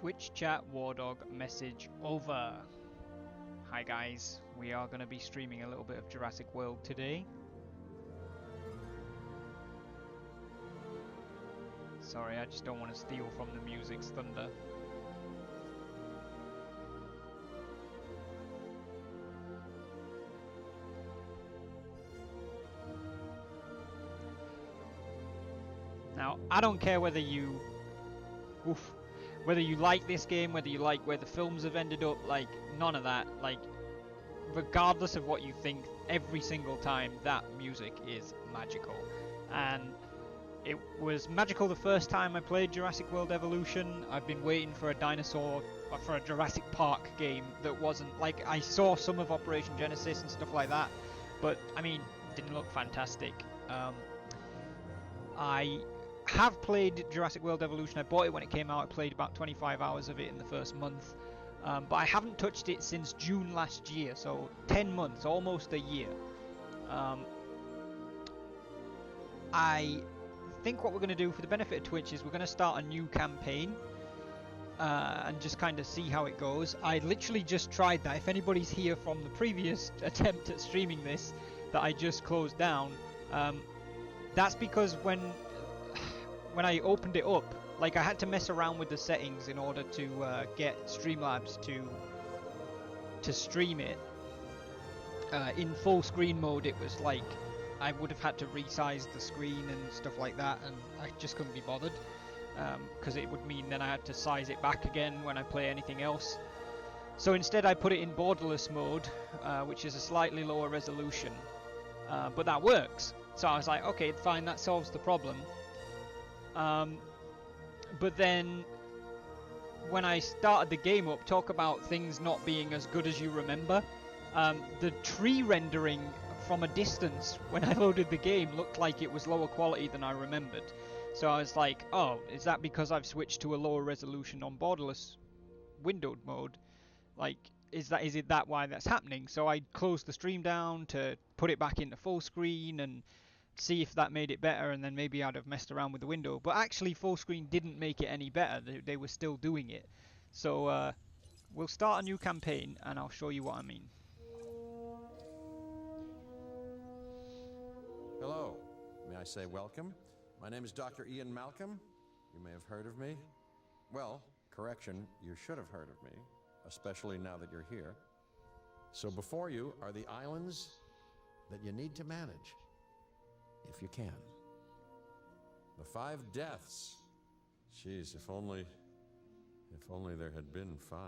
Twitch chat Wardog message over. Hi guys, we are going to be streaming a little bit of Jurassic World today. Sorry, I just don't want to steal from the music's thunder. Now, I don't care whether you like this game, whether you like where the films have ended up, like, none of that. Like, regardless of what you think, every single time, that music is magical. And it was magical the first time I played Jurassic World Evolution. I've been waiting for a dinosaur, or for a Jurassic Park game that wasn't, like, I saw some of Operation Genesis and stuff like that, but, I mean, it didn't look fantastic. I have played Jurassic World Evolution. I bought it when it came out. I played about 25 hours of it in the first month, but I haven't touched it since June last year, so 10 months, almost a year. I think what we're going to do for the benefit of Twitch is we're going to start a new campaign and just kind of see how it goes. I literally just tried that. If anybody's here from the previous attempt at streaming this that I just closed down, that's because when I opened it up, like, I had to mess around with the settings in order to get Streamlabs to stream it. In full screen mode, it was like I would have had to resize the screen and stuff like that, and I just couldn't be bothered, because it would mean then I had to size it back again when I play anything else. So instead I put it in borderless mode, which is a slightly lower resolution, but that works. So I was like, okay, fine, that solves the problem. But then when I started the game up, talk about things not being as good as you remember. The tree rendering from a distance when I loaded the game looked like it was lower quality than I remembered. So I was like, oh, is that because I've switched to a lower resolution on borderless windowed mode? Like, is it that why that's happening? So I closed the stream down to put it back into full screen and see if that made it better, and then maybe I'd have messed around with the window. But actually full screen didn't make it any better. They were still doing it. So we'll start a new campaign and I'll show you what I mean. Hello, may I say welcome? My name is Dr. Ian Malcolm. You may have heard of me. Well, correction, you should have heard of me, especially now that you're here. So before you are the islands that you need to manage, if you can. The 5 deaths. Jeez, if only there had been 5.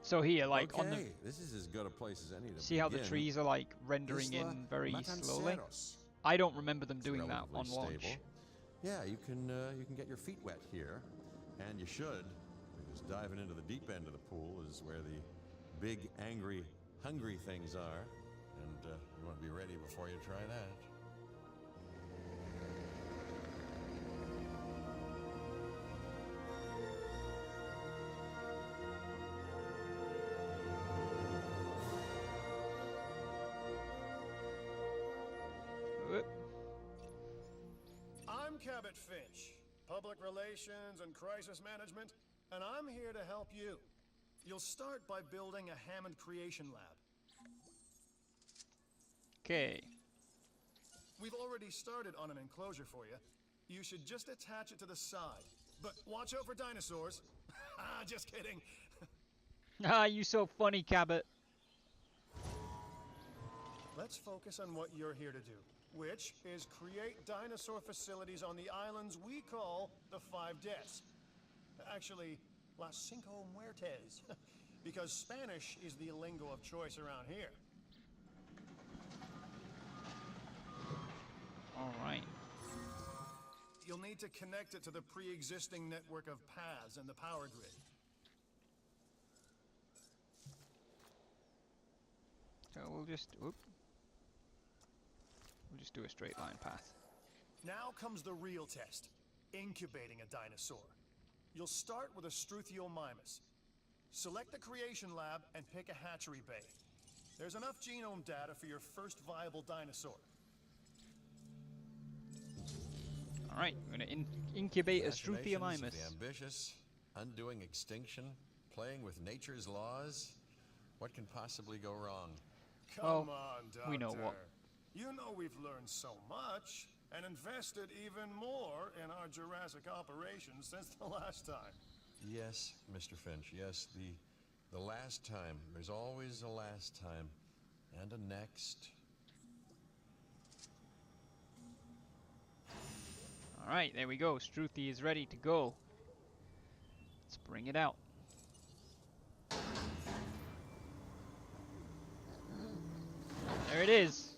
So here, like, okay, on the... this is as good a place as any to See how the begin. trees are, like, rendering Isla, in very slowly? Matanceros. I don't remember them doing that Relatively on launch. stable. Yeah, you can get your feet wet here, and you should, because diving into the deep end of the pool is where the big, angry, hungry things are, and you want to be ready before you try that. I'm Cabot Finch, Public Relations and Crisis Management, and I'm here to help you. You'll start by building a Hammond Creation Lab. Okay. We've already started on an enclosure for you. You should just attach it to the side. But watch out for dinosaurs. Ah, just kidding. Ah, you so funny, Cabot. Let's focus on what you're here to do, which is create dinosaur facilities on the islands we call the 5 Deaths. Actually, Las Cinco Muertes, because Spanish is the lingo of choice around here. Alright. You'll need to connect it to the pre-existing network of paths and the power grid. So we'll just do a straight line path. Now comes the real test, incubating a dinosaur. You'll start with a Struthiomimus. Select the creation lab and pick a hatchery bay. There's enough genome data for your first viable dinosaur. Alright, we're going to incubate a Machinations of Struthiomimus. the ambitious, undoing extinction, playing with nature's laws. What can possibly go wrong? Come on, Doctor. we know what. You know we've learned so much and invested even more in our Jurassic operations since the last time. Yes, Mr. Finch, yes, the last time. There's always a last time. And a next. Alright, there we go. Struthi is ready to go. Let's bring it out. There it is.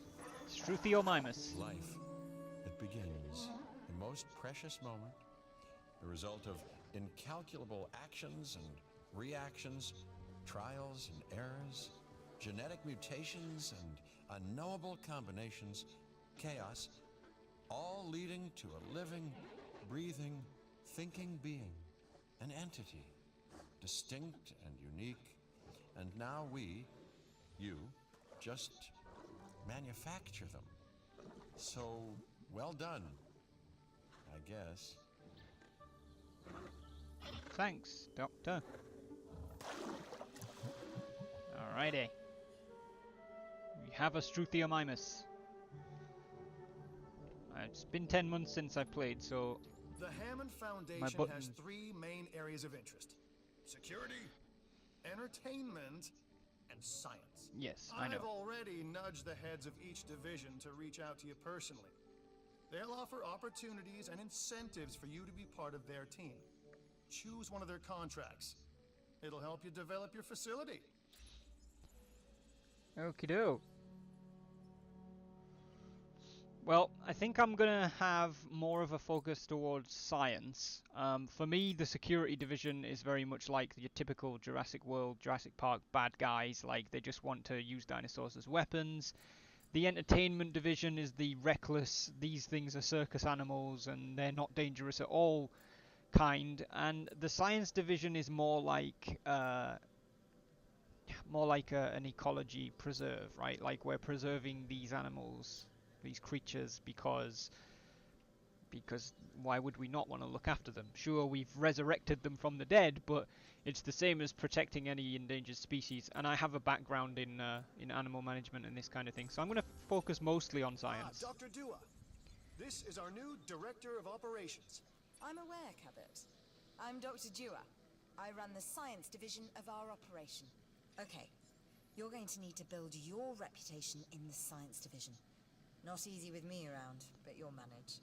Struthiomimus. Life. It begins. The most precious moment. The result of incalculable actions and reactions, trials and errors, genetic mutations and unknowable combinations, chaos, all leading to a living, breathing, thinking being, an entity, distinct and unique. And now we, you, just manufacture them. So, well done, I guess. Thanks, Doctor. Alrighty. We have a Struthiomimus. It's been 10 months since I played, so... The Hammond Foundation has 3 main areas of interest. Security, entertainment, and science. Yes, I know. I've already nudged the heads of each division to reach out to you personally. They'll offer opportunities and incentives for you to be part of their team. Choose one of their contracts. It'll help you develop your facility. Okie doke. Well, I think I'm gonna have more of a focus towards science. For me, the security division is very much like your typical Jurassic World, Jurassic Park bad guys. Like, they just want to use dinosaurs as weapons. The entertainment division is the reckless, these things are circus animals and they're not dangerous at all kind. And the science division is more like an ecology preserve, right? Like, we're preserving these animals, these creatures, because why would we not want to look after them? Sure, we've resurrected them from the dead, but it's the same as protecting any endangered species. And I have a background in animal management and this kind of thing, so I'm going to focus mostly on science. Dr. Dua. This is our new Director of Operations. I'm aware, Cabot. I'm Dr. Dua. I run the science division of our operation. Okay, you're going to need to build your reputation in the science division. Not easy with me around, but you'll manage.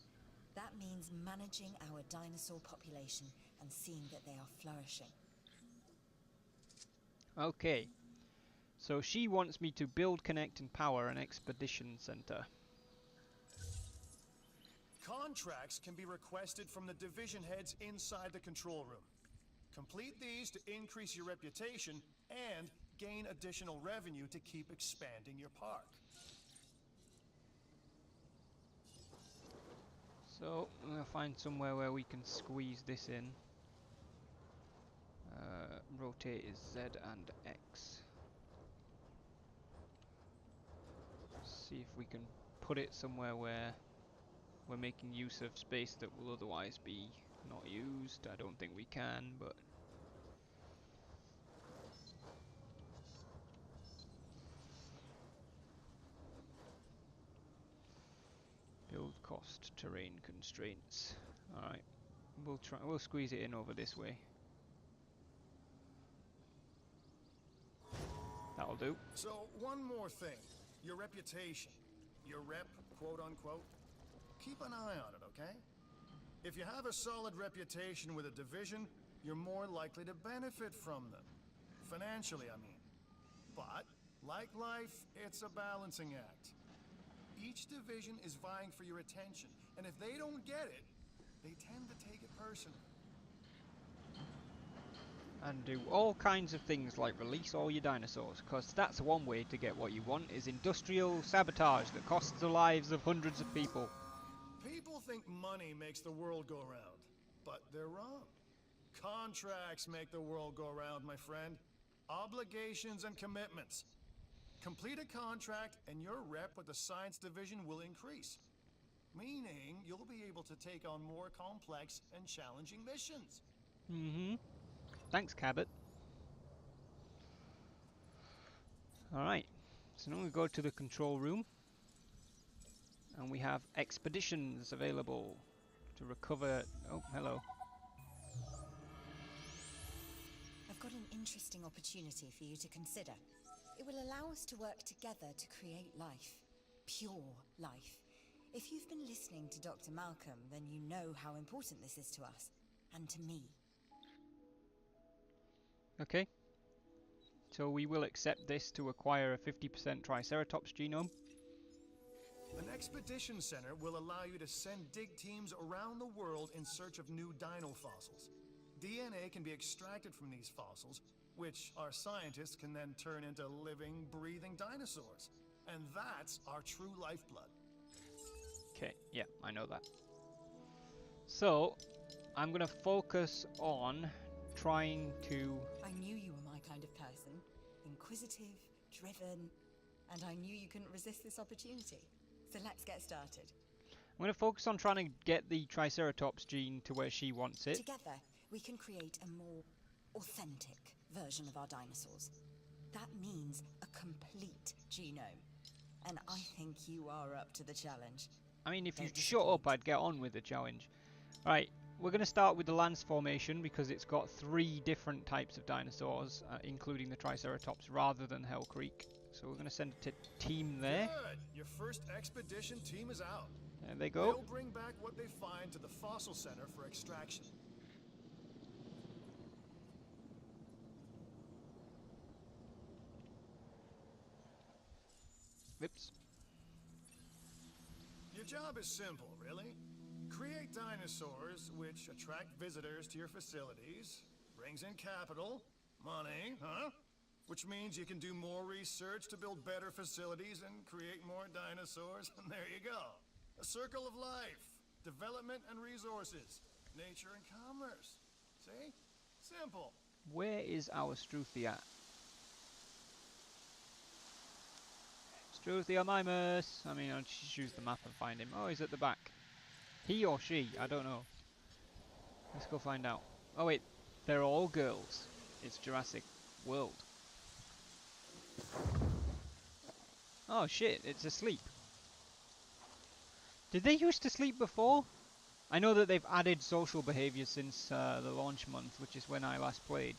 That means managing our dinosaur population and seeing that they are flourishing. Okay, so she wants me to build, connect, and power an expedition center. Contracts can be requested from the division heads inside the control room. Complete these to increase your reputation and gain additional revenue to keep expanding your park. So, I'm going to find somewhere where we can squeeze this in. Rotate is Z and X. See if we can put it somewhere where we're making use of space that will otherwise be not used. I don't think we can, but... Build cost, terrain constraints. Alright, we'll squeeze it in over this way. That'll do. So, one more thing. Your reputation. Your rep, quote unquote. Keep an eye on it, okay? If you have a solid reputation with a division, you're more likely to benefit from them. Financially, I mean. But, like life, it's a balancing act. Each division is vying for your attention, and if they don't get it, they tend to take it personally. And do all kinds of things like release all your dinosaurs, because that's one way to get what you want, is industrial sabotage that costs the lives of hundreds of people. People think money makes the world go round, but they're wrong. Contracts make the world go round, my friend. Obligations and commitments. Complete a contract and your rep with the science division will increase. meaning you'll be able to take on more complex and challenging missions. Mm-hmm. Thanks, Cabot. Alright, so now we go to the control room. And we have expeditions available to recover... Oh, hello. I've got an interesting opportunity for you to consider. It will allow us to work together to create life. Pure life. If you've been listening to Dr. Malcolm, then you know how important this is to us. And to me. Okay. So we will accept this to acquire a 50% Triceratops genome. An expedition center will allow you to send dig teams around the world in search of new dino fossils. DNA can be extracted from these fossils, which our scientists can then turn into living, breathing dinosaurs. And that's our true lifeblood. Okay, yeah, I know that. So, I'm going to focus on trying to... I knew you were my kind of person. Inquisitive, driven, and I knew you couldn't resist this opportunity. So let's get started. I'm going to focus on trying to get the Triceratops gene to where she wants it. Together, we can create a more authentic version of our dinosaurs. That means a complete genome. And I think you are up to the challenge. I mean, if Don't you'd shut up, disappoint. I'd get on with the challenge. Right, we're going to start with the lance formation because it's got 3 different types of dinosaurs, including the Triceratops, rather than Hell Creek. So we're going to send a team there. Good! Your first expedition team is out. There they go. They'll bring back what they find to the fossil center for extraction. Oops. Your job is simple, really. Create dinosaurs which attract visitors to your facilities, brings in capital, money, which means you can do more research to build better facilities and create more dinosaurs, and there you go. A circle of life, development and resources, nature and commerce. See? Simple. Where is our Struthi at? Struthiomimus! I mean, I'll just use the map and find him. Oh, he's at the back. He or she, I don't know. Let's go find out. Oh wait, they're all girls. It's Jurassic World. Oh shit, it's asleep. Did they used to sleep before? I know that they've added social behaviour since the launch month, which is when I last played.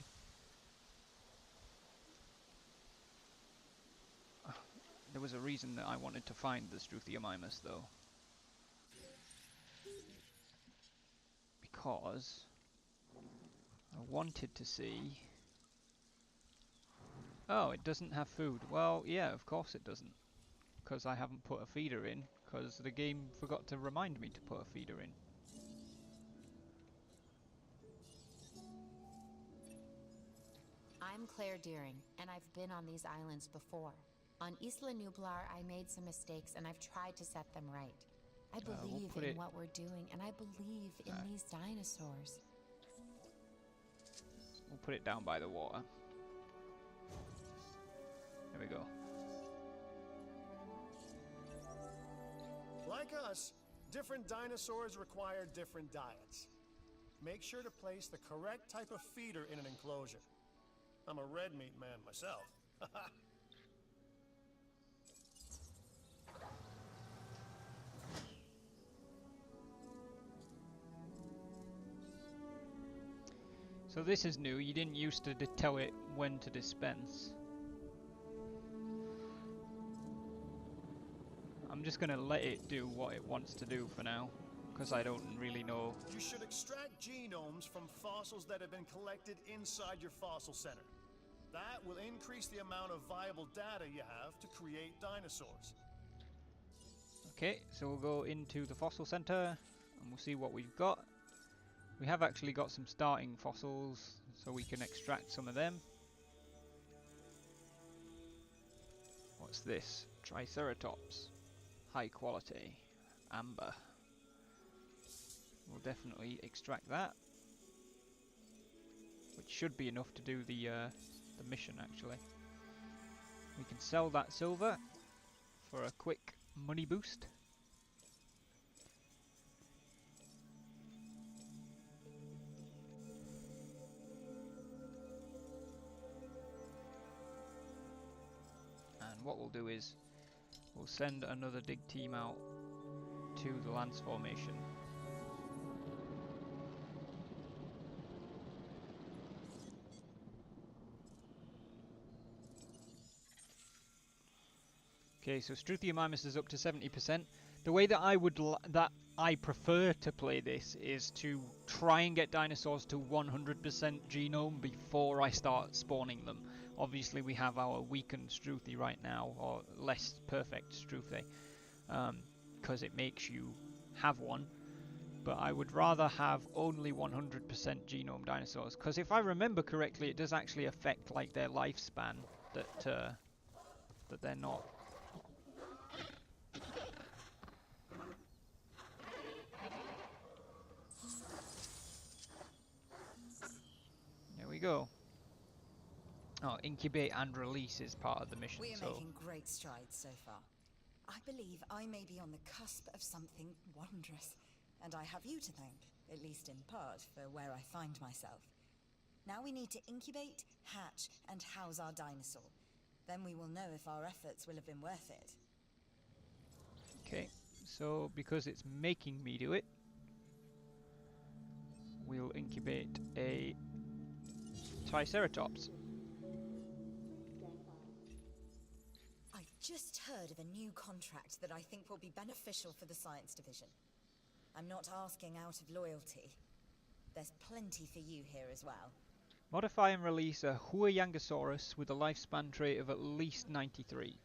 There was a reason that I wanted to find the Struthiomimus though. Because I wanted to see... Oh, it doesn't have food. Well, yeah, of course it doesn't. Because I haven't put a feeder in, because the game forgot to remind me to put a feeder in. I'm Claire Deering, and I've been on these islands before. On Isla Nublar, I made some mistakes, and I've tried to set them right. I believe in what we're doing, and I believe in these dinosaurs. We'll put it down by the water. There we go. Like us, different dinosaurs require different diets. Make sure to place the correct type of feeder in an enclosure. I'm a red meat man myself. So this is new. You didn't used to tell it when to dispense. I'm just gonna let it do what it wants to do for now, because I don't really know. You should extract genomes from fossils that have been collected inside your fossil center. That will increase the amount of viable data you have to create dinosaurs. Okay, so we'll go into the fossil center and we'll see what we've got. We have actually got some starting fossils, so we can extract some of them. What's this? Triceratops. High quality. Amber. We'll definitely extract that. Which should be enough to do the mission, actually. We can sell that silver for a quick money boost. what we'll do is we'll send another dig team out to the Lance formation. Okay, so Struthiomimus is up to 70%. The way that I prefer to play this is to try and get dinosaurs to 100% genome before I start spawning them. Obviously we have our weakened Struthi right now, or less perfect Struthi, because it makes you have one. But I would rather have only 100% genome dinosaurs, because if I remember correctly, it does actually affect like their lifespan, that they're not. There we go. Oh, incubate and release is part of the mission. We are making great strides so far. I believe I may be on the cusp of something wondrous, and I have you to thank, at least in part, for where I find myself. Now we need to incubate, hatch, and house our dinosaur. Then we will know if our efforts will have been worth it. Okay, so because it's making me do it, we'll incubate a Triceratops. I've just heard of a new contract that I think will be beneficial for the Science Division. I'm not asking out of loyalty. There's plenty for you here as well. Modify and release a Huayangosaurus with a lifespan trait of at least 93.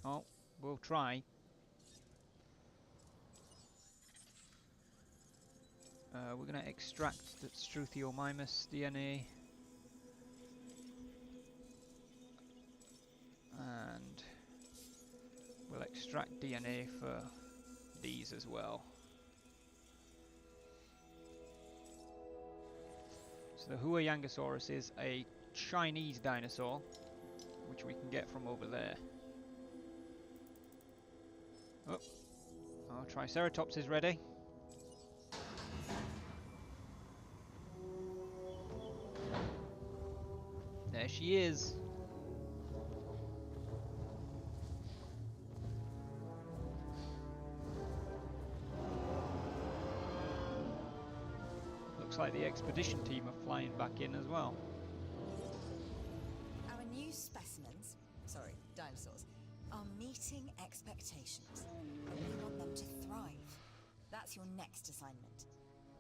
Oh, we'll try. We're going to extract the Struthiomimus DNA. And we'll extract DNA for these as well. So the Huayangosaurus is a Chinese dinosaur, which we can get from over there. Oh, our Triceratops is ready. There she is. Looks like the expedition team are flying back in as well. Our new specimens, dinosaurs, are meeting expectations. And we want them to thrive. That's your next assignment.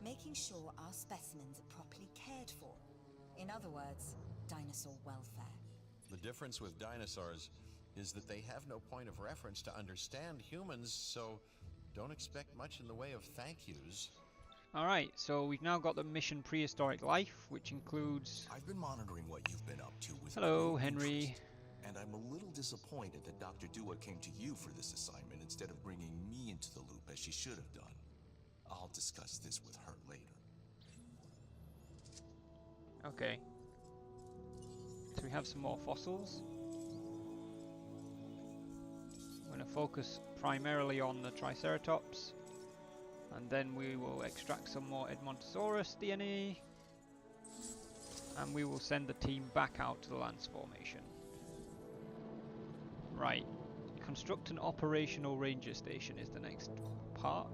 Making sure our specimens are properly cared for. In other words, dinosaur welfare. The difference with dinosaurs is that they have no point of reference to understand humans, so don't expect much in the way of thank yous. Alright, so we've now got the mission Prehistoric Life, which includes... I've been monitoring what you've been up to with Hello, great Henry. interest, and I'm a little disappointed that Dr. Dua came to you for this assignment instead of bringing me into the loop as she should have done. I'll discuss this with her later. Okay. So we have some more fossils. I'm going to focus primarily on the Triceratops. And then we will extract some more Edmontosaurus DNA. And we will send the team back out to the Lance formation. Right. Construct an operational ranger station is the next part.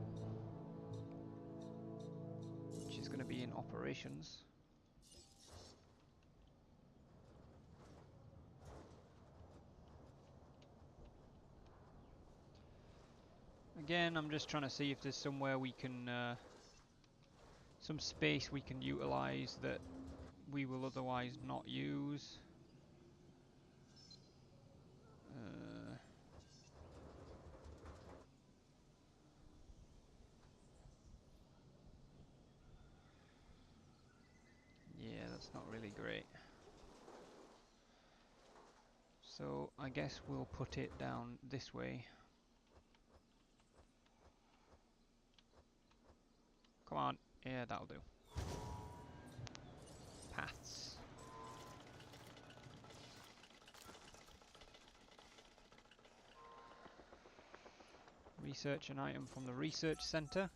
Which is going to be in operations. Again, I'm just trying to see if there's somewhere we can, some space we can utilize that we will otherwise not use. Yeah, that's not really great. So I guess we'll put it down this way. Come on, yeah, that'll do. Paths. Research an item from the research center.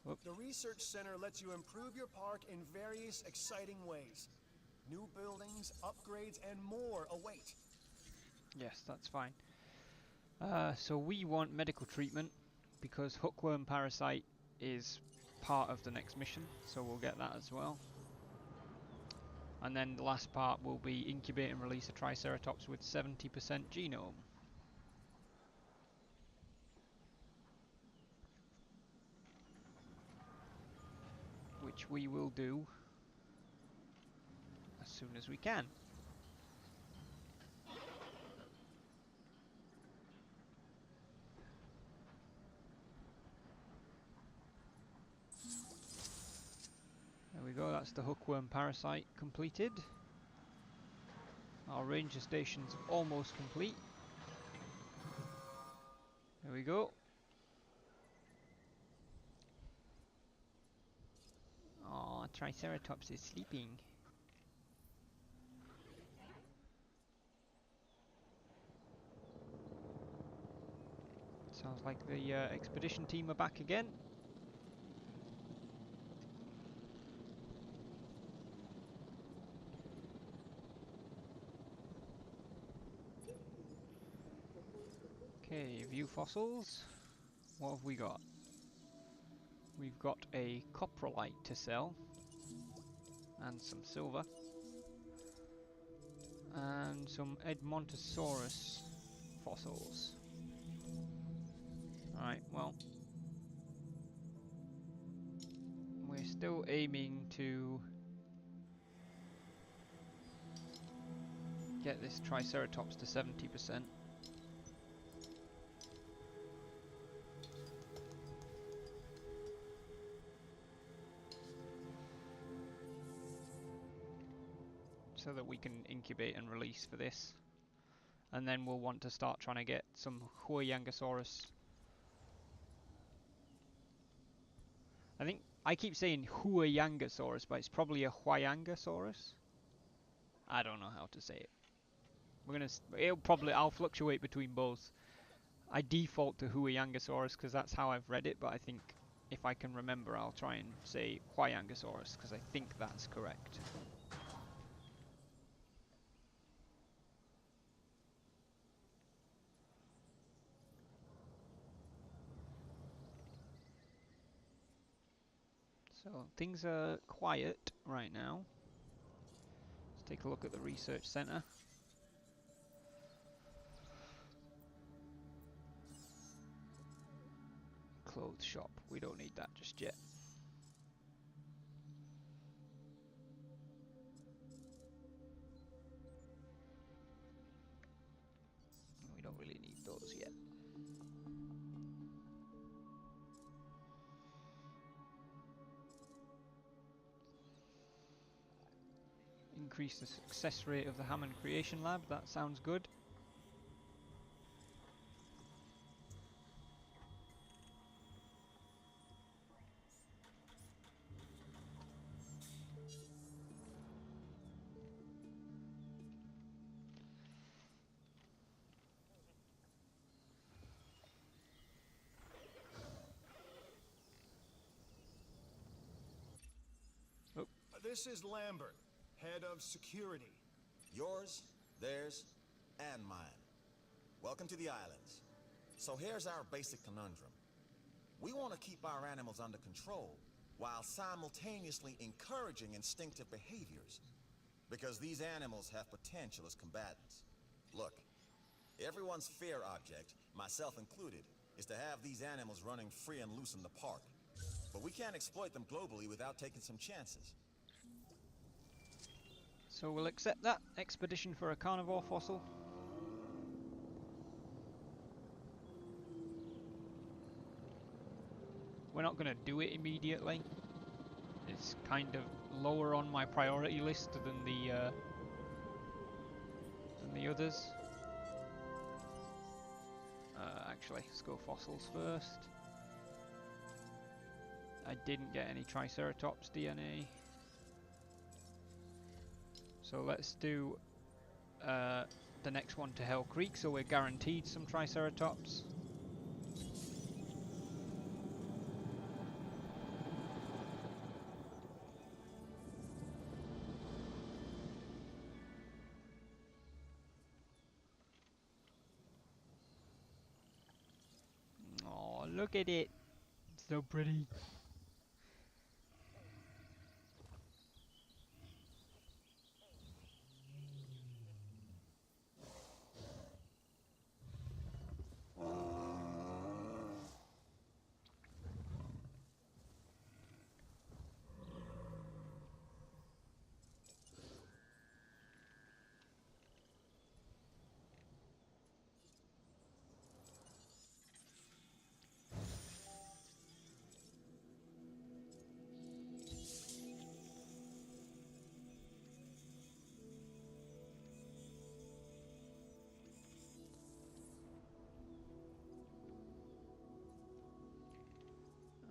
Whoop. The research center lets you improve your park in various exciting ways. New buildings, upgrades, and more await. Yes, that's fine. So we want medical treatment because hookworm parasite is part of the next mission, so we'll get that as well. And then the last part will be incubate and release a Triceratops with 70% genome. Which we will do as soon as we can. There we go, that's the hookworm parasite completed. Our ranger station's almost complete. There we go. Oh, Triceratops is sleeping. Sounds like the expedition team are back again. Okay, view fossils. What have we got? We've got a coprolite to sell. And some silver. And some Matanceros fossils. Alright, well. We're still aiming to get this Triceratops to 70%. So that we can incubate and release for this. And then we'll want to start trying to get some Huayangosaurus. I think I keep saying Huayangosaurus, but it's probably a Huayangosaurus. I don't know how to say it. I'll fluctuate between both. I default to Huayangosaurus because that's how I've read it, but I think if I can remember, I'll try and say Huayangosaurus because I think that's correct. So things are quiet right now. Let's take a look at the research center. Clothes shop. We don't need that just yet. We don't really need those yet. Increase the success rate of the Hammond Creation Lab. That sounds good. This is Lambert, head of security. Yours, theirs, and mine. Welcome to the islands. So here's our basic conundrum. We want to keep our animals under control while simultaneously encouraging instinctive behaviors. Because these animals have potential as combatants. Look, everyone's fear object, myself included, is to have these animals running free and loose in the park. But we can't exploit them globally without taking some chances. So we'll accept that. Expedition for a carnivore fossil. We're not going to do it immediately. It's kind of lower on my priority list than the others. Actually, let's go fossils first. I didn't get any Triceratops DNA. So let's do the next one to Hell Creek, so we're guaranteed some Triceratops. look at it. It's so pretty.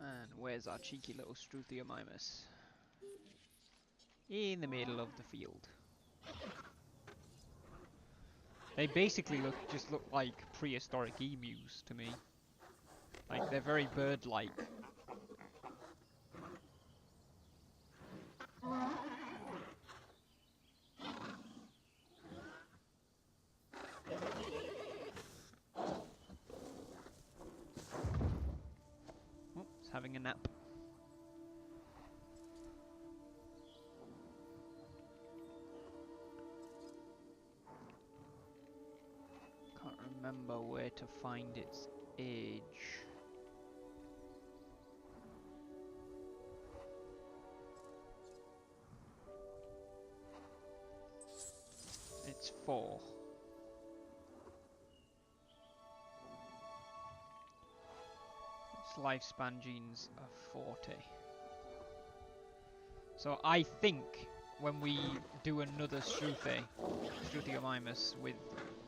And where's our cheeky little Struthiomimus? In the middle of the field. They basically just look like prehistoric emus to me. Like, they're very bird-like. Oh, it's having a nap. Can't remember where to find its age. It's 4. Its lifespan genes are 40. So I think when we do another Struthiomimus with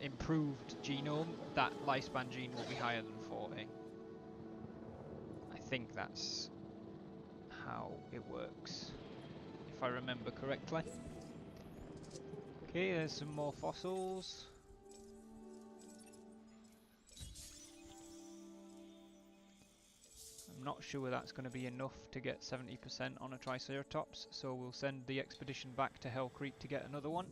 improved genome, that lifespan gene will be higher than 40. I think that's how it works, if I remember correctly. Okay, there's some more fossils. I'm not sure that's going to be enough to get 70% on a Triceratops, so we'll send the expedition back to Hell Creek to get another one.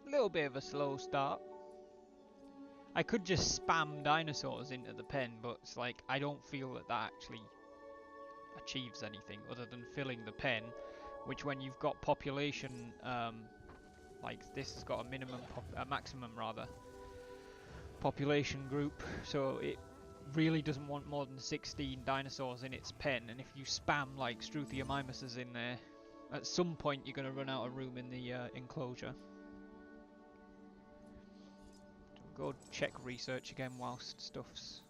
Little bit of a slow start. I could just spam dinosaurs into the pen, but it's like I don't feel that that actually achieves anything other than filling the pen, which when you've got population like this has got a maximum rather population group, so it really doesn't want more than 16 dinosaurs in its pen, and if you spam like Struthiomimuses in there, at some point you're going to run out of room in the enclosure. Go check research again whilst stuff's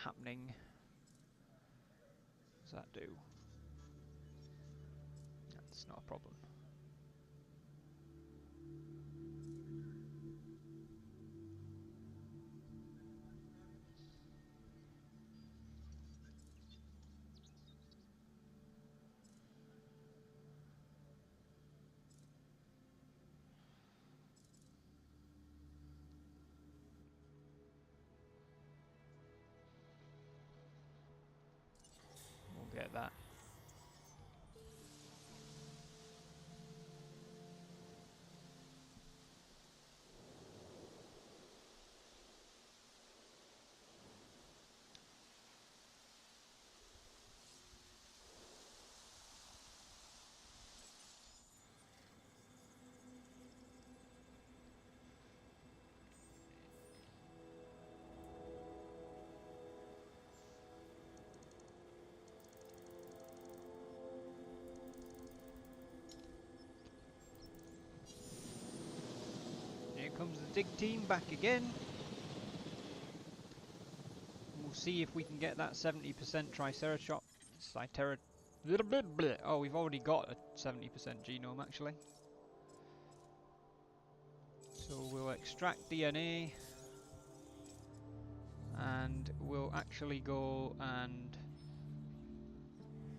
happening. What does that do? That's not a problem. Get that. Comes the dig team back again. We'll see if we can get that 70% Triceratops. Oh, we've already got a 70% genome actually. So we'll extract DNA and we'll actually go and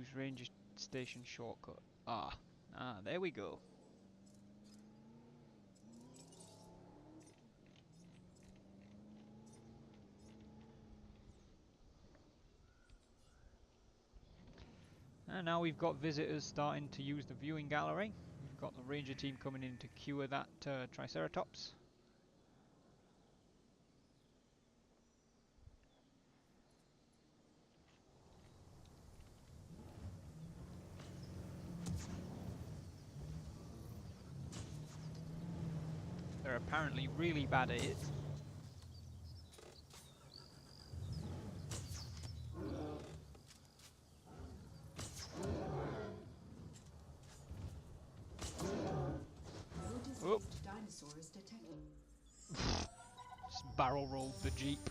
Use ranger station shortcut. Ah, there we go. And now we've got visitors starting to use the viewing gallery. We've got the ranger team coming in to cure that Triceratops. They're apparently really bad at it. Oh. Just barrel rolled the Jeep.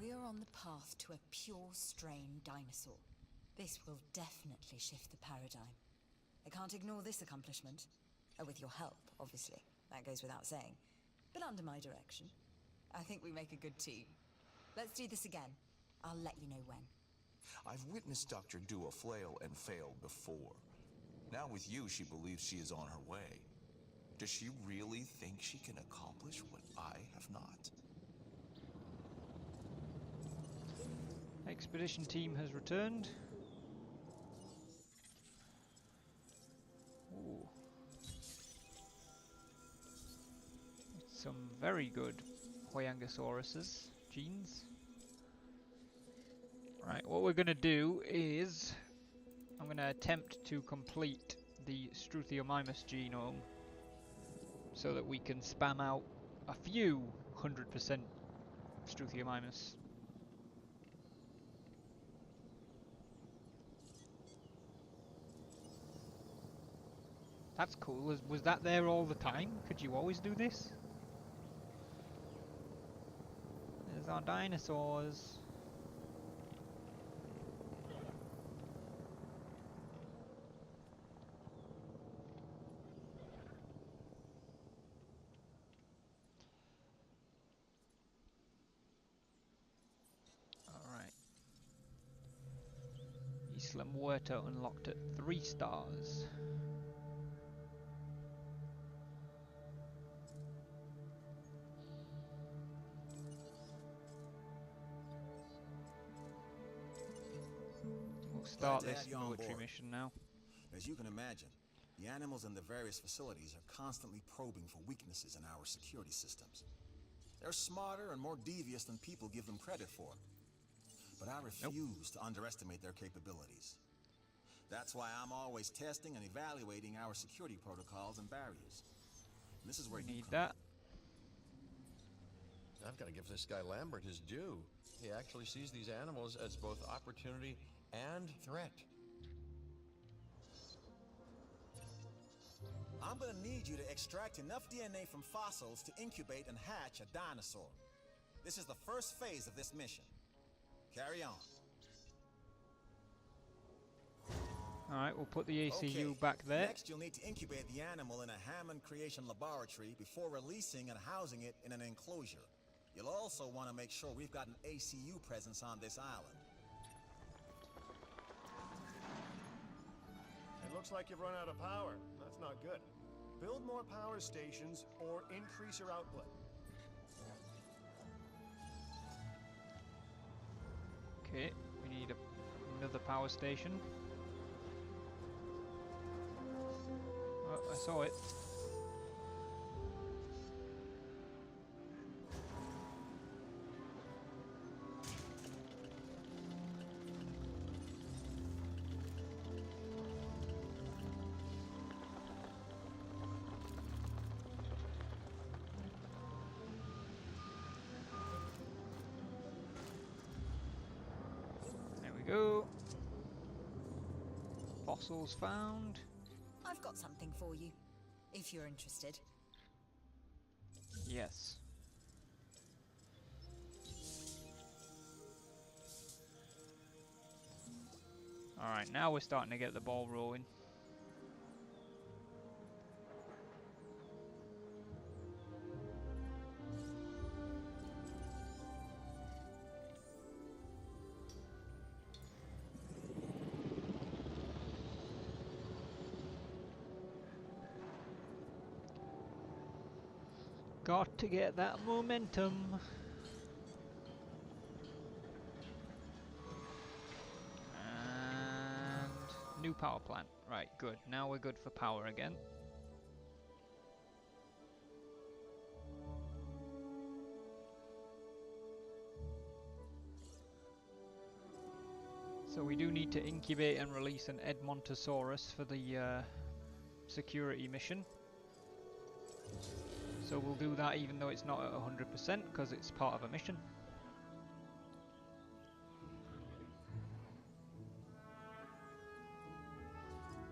We are on the path to a pure strain dinosaur. This will definitely shift the paradigm. I can't ignore this accomplishment. With your help, obviously. That goes without saying. But under my direction. I think we make a good team. Let's do this again. I'll let you know when. I've witnessed Dr. Dua flail and fail before. Now with you, she believes she is on her way. Does she really think she can accomplish what I have not? Expedition team has returned. Ooh. Some very good Hoyangosauruses genes. Right, what we're going to do is I'm going to attempt to complete the Struthiomimus genome so that we can spam out a few 100% Struthiomimus. That's cool. Was that there all the time? Could you always do this? There's our dinosaurs. Alright. Isla Muerta unlocked at 3 stars. Start this military mission now. As you can imagine, the animals in the various facilities are constantly probing for weaknesses in our security systems. They're smarter and more devious than people give them credit for. But I refuse to underestimate their capabilities. That's why I'm always testing and evaluating our security protocols and barriers. And this is where you need that. I've got to give this guy Lambert his due. He actually sees these animals as both opportunity and threat. I'm gonna need you to extract enough DNA from fossils to incubate and hatch a dinosaur. This is the first phase of this mission. Carry on. Alright, we'll put the ACU back there. Next, you'll need to incubate the animal in a Hammond Creation Laboratory before releasing and housing it in an enclosure. You'll also want to make sure we've got an ACU presence on this island. It looks like you've run out of power. That's not good. Build more power stations or increase your output. Okay, we need another power station. Oh, I saw it. Go. Fossils found. I've got something for you, if you're interested. Yes. Alright, now we're starting to get the ball rolling. Got to get that momentum. And new power plant. Right, good. Now we're good for power again. So we do need to incubate and release an Matanceros for the security mission. So we'll do that even though it's not at 100% because it's part of a mission.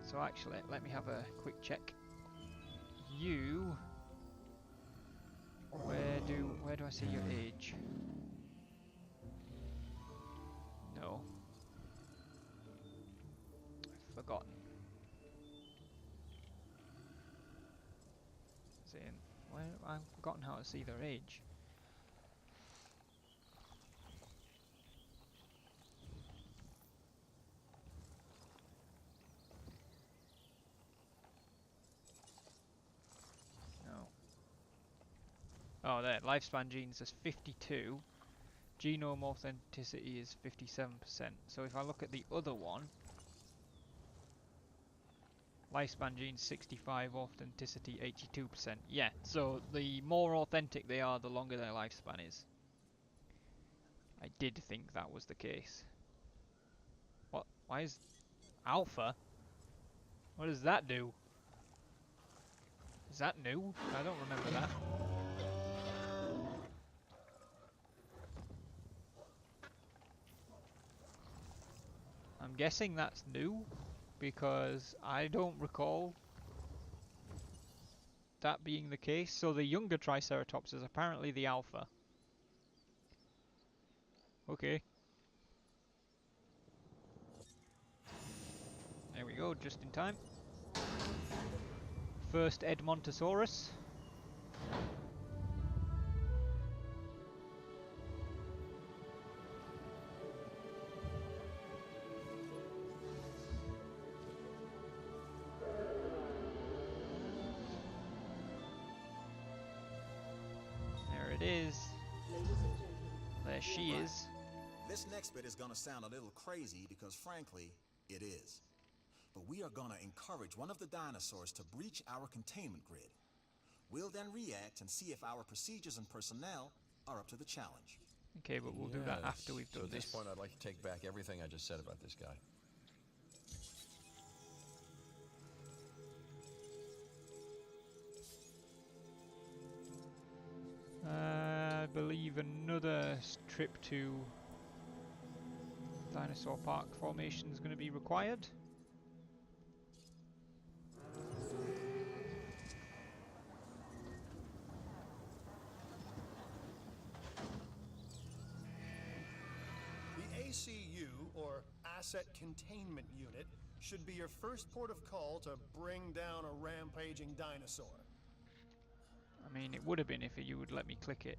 So actually, let me have a quick check. You, where do I see your age? No, I've forgotten. Saying, where I've forgotten how to see their age. Oh, there. Lifespan genes is 52. Genome authenticity is 57%. So if I look at the other one, lifespan genes 65, authenticity 82%. Yeah, so the more authentic they are, the longer their lifespan is. I did think that was the case. What? Why is alpha? What does that do? Is that new? I don't remember that. I'm guessing that's new, because I don't recall that being the case. So the younger Triceratops is apparently the alpha. Okay. There we go, just in time. First Edmontosaurus. There it is. There she is. This next bit is gonna sound a little crazy because frankly, it is. But we are gonna encourage one of the dinosaurs to breach our containment grid. We'll then react and see if our procedures and personnel are up to the challenge. Okay, but we'll do that after we've done At this this. point, I'd like to take back everything I just said about this guy. I believe another trip to Dinosaur Park formation is going to be required. The ACU, or Asset Containment Unit, should be your first port of call to bring down a rampaging dinosaur. I mean, it would have been if you would let me click it.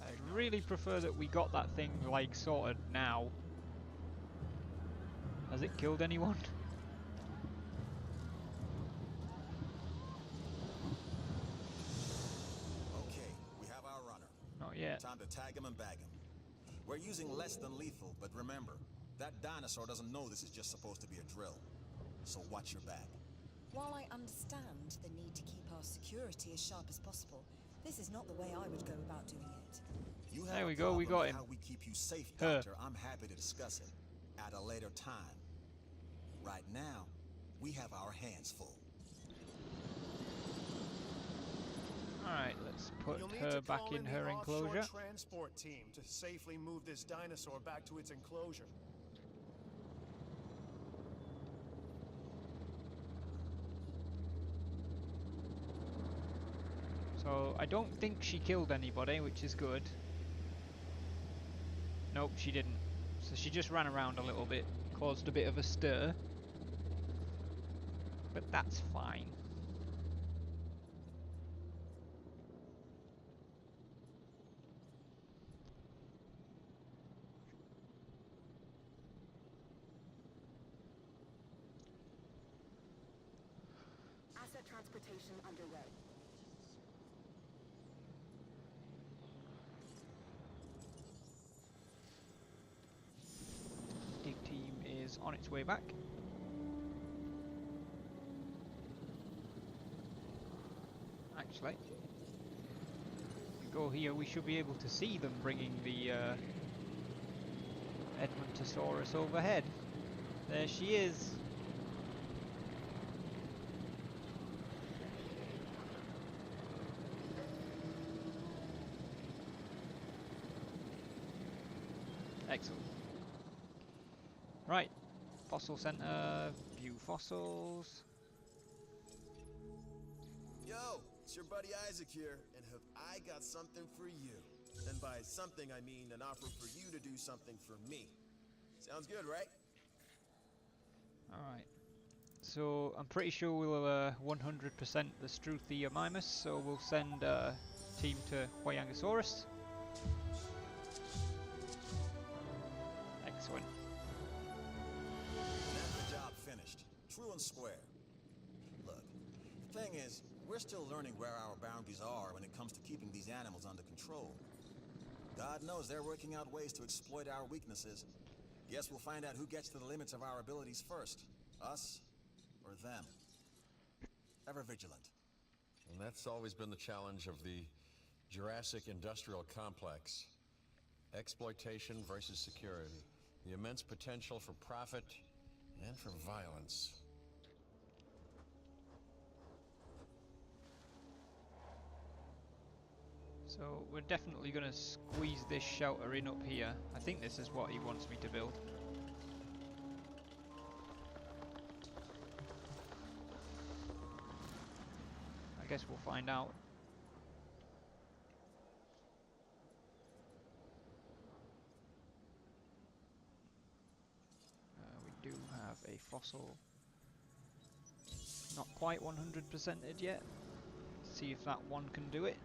I really prefer that we got that thing, like, sorted now. Has it killed anyone? Okay, we have our runner. Not yet. Time to tag him and bag him. We're using less than lethal, but remember, that dinosaur doesn't know this is just supposed to be a drill. So watch your back. While I understand the need to keep our security as sharp as possible, this is not the way I would go about doing it. You have There we a go, we problem got with him. how we keep you safe, Her. Doctor. I'm happy to discuss it at a later time. Right now, we have our hands full. Alright, let's put You'll need her to back call in the her offshore enclosure. transport team to safely move this dinosaur back to its enclosure. So, I don't think she killed anybody, which is good. Nope, she didn't. So she just ran around a little bit, caused a bit of a stir. But that's fine. Asset set transportation underway. Dig team is on its way back. Actually, if we go here, we should be able to see them bringing the Edmontosaurus overhead. There she is. Excellent. Right, fossil center, view fossils. Yo, it's your buddy Isaac here, and have I got something for you. And by something, I mean an offer for you to do something for me. Sounds good, right? Alright. So, I'm pretty sure we'll 100% the Struthiomimus, so we'll send a team to Huayangosaurus. Excellent. That's the job finished. True and square. Look, the thing is, we're still learning where our boundaries are when it comes to keeping these animals under control. God knows they're working out ways to exploit our weaknesses. Guess we'll find out who gets to the limits of our abilities first. Us or them. Ever vigilant. And that's always been the challenge of the Jurassic industrial complex. Exploitation versus security. The immense potential for profit and for violence. So we're definitely going to squeeze this shelter in up here. I think this is what he wants me to build. I guess we'll find out. We do have a fossil. Not quite 100%ed yet. See if that one can do it.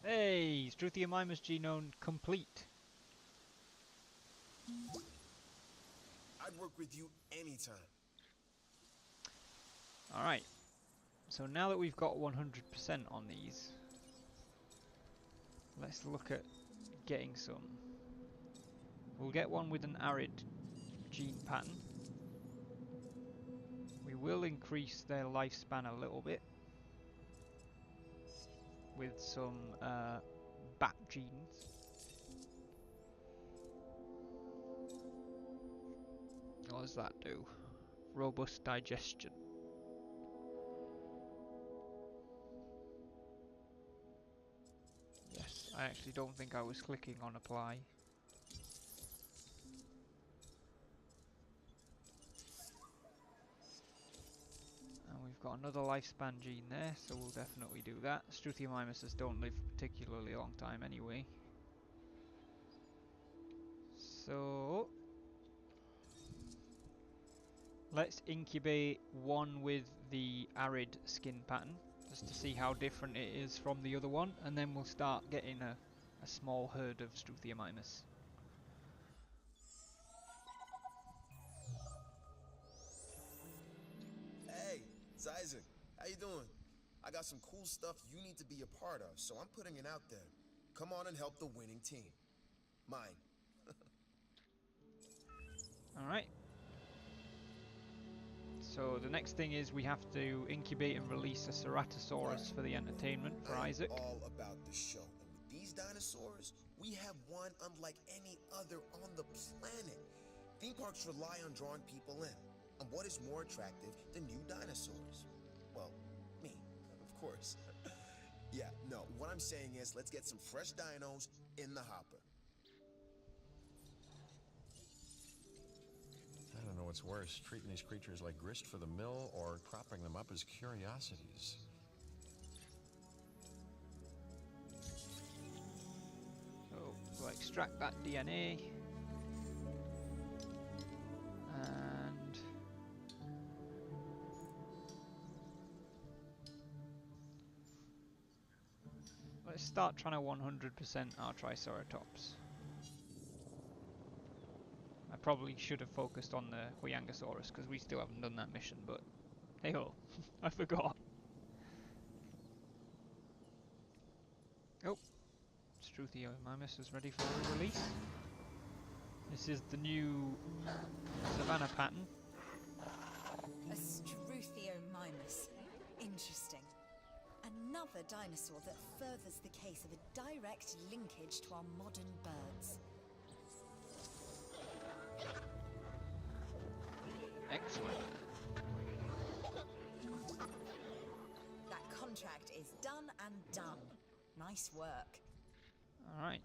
Hey, Struthiomimus genome complete. I'd work with you anytime. Alright, so now that we've got 100% on these, let's look at getting some. We'll get one with an arid gene pattern. We will increase their lifespan a little bit with some bat genes. What does that do? Robust digestion. Yes, I actually don't think I was clicking on apply. And we've got another lifespan gene there, so we'll definitely do that. Struthiomimuses don't live particularly long time anyway. So let's incubate one with the arid skin pattern, just to see how different it is from the other one, and then we'll start getting a small herd of Struthiomimus. Hey, it's Isaac. How you doing? I got some cool stuff you need to be a part of, so I'm putting it out there. Come on and help the winning team. Mine. Alright. So the next thing is we have to incubate and release a Ceratosaurus for the entertainment for Isaac. All about the show. And with these dinosaurs, we have one unlike any other on the planet. Theme parks rely on drawing people in. And what is more attractive than new dinosaurs? Well, me, of course. Yeah, no, what I'm saying is let's get some fresh dinos in the hopper. what's worse, treating these creatures like grist for the mill or propping them up as curiosities. So we'll extract that DNA. And let's start trying to 100% our Triceratops. I probably should have focused on the Huyangosaurus because we still haven't done that mission, but hey ho, I forgot. Oh, Struthiomimus is ready for release. This is the new Savannah pattern. A Struthiomimus. Interesting. Another dinosaur that furthers the case of a direct linkage to our modern birds. Excellent. That contract is done and done. Nice work. Alright.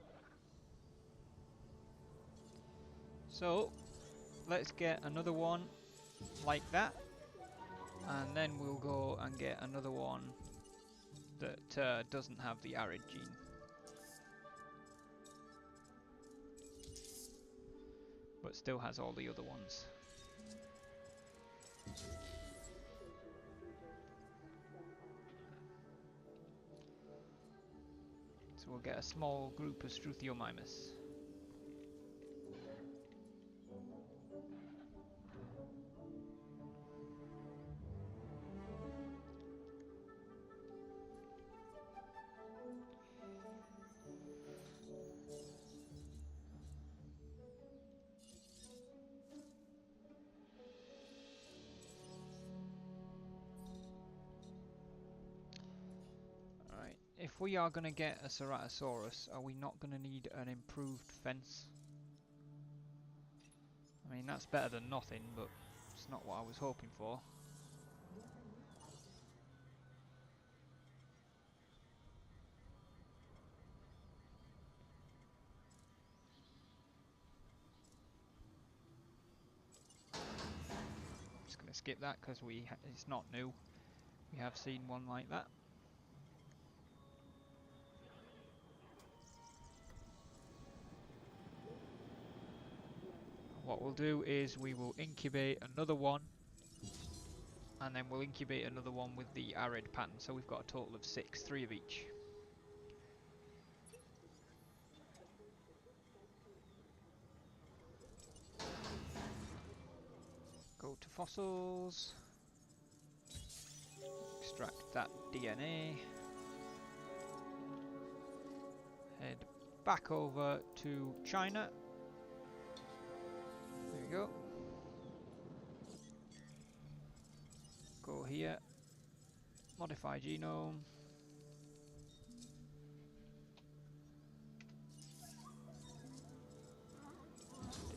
So, let's get another one like that. And then we'll go and get another one that doesn't have the arid gene. But still has all the other ones. So we'll get a small group of Struthiomimus. If we are going to get a Ceratosaurus, are we not going to need an improved fence? I mean, that's better than nothing, but it's not what I was hoping for. I'm just going to skip that because it's not new. We have seen one like that. What we'll do is we will incubate another one, and then we'll incubate another one with the arid pattern, so we've got a total of 6, 3 of each. Go to fossils, extract that DNA, head back over to China. There we go. Go here, modify genome,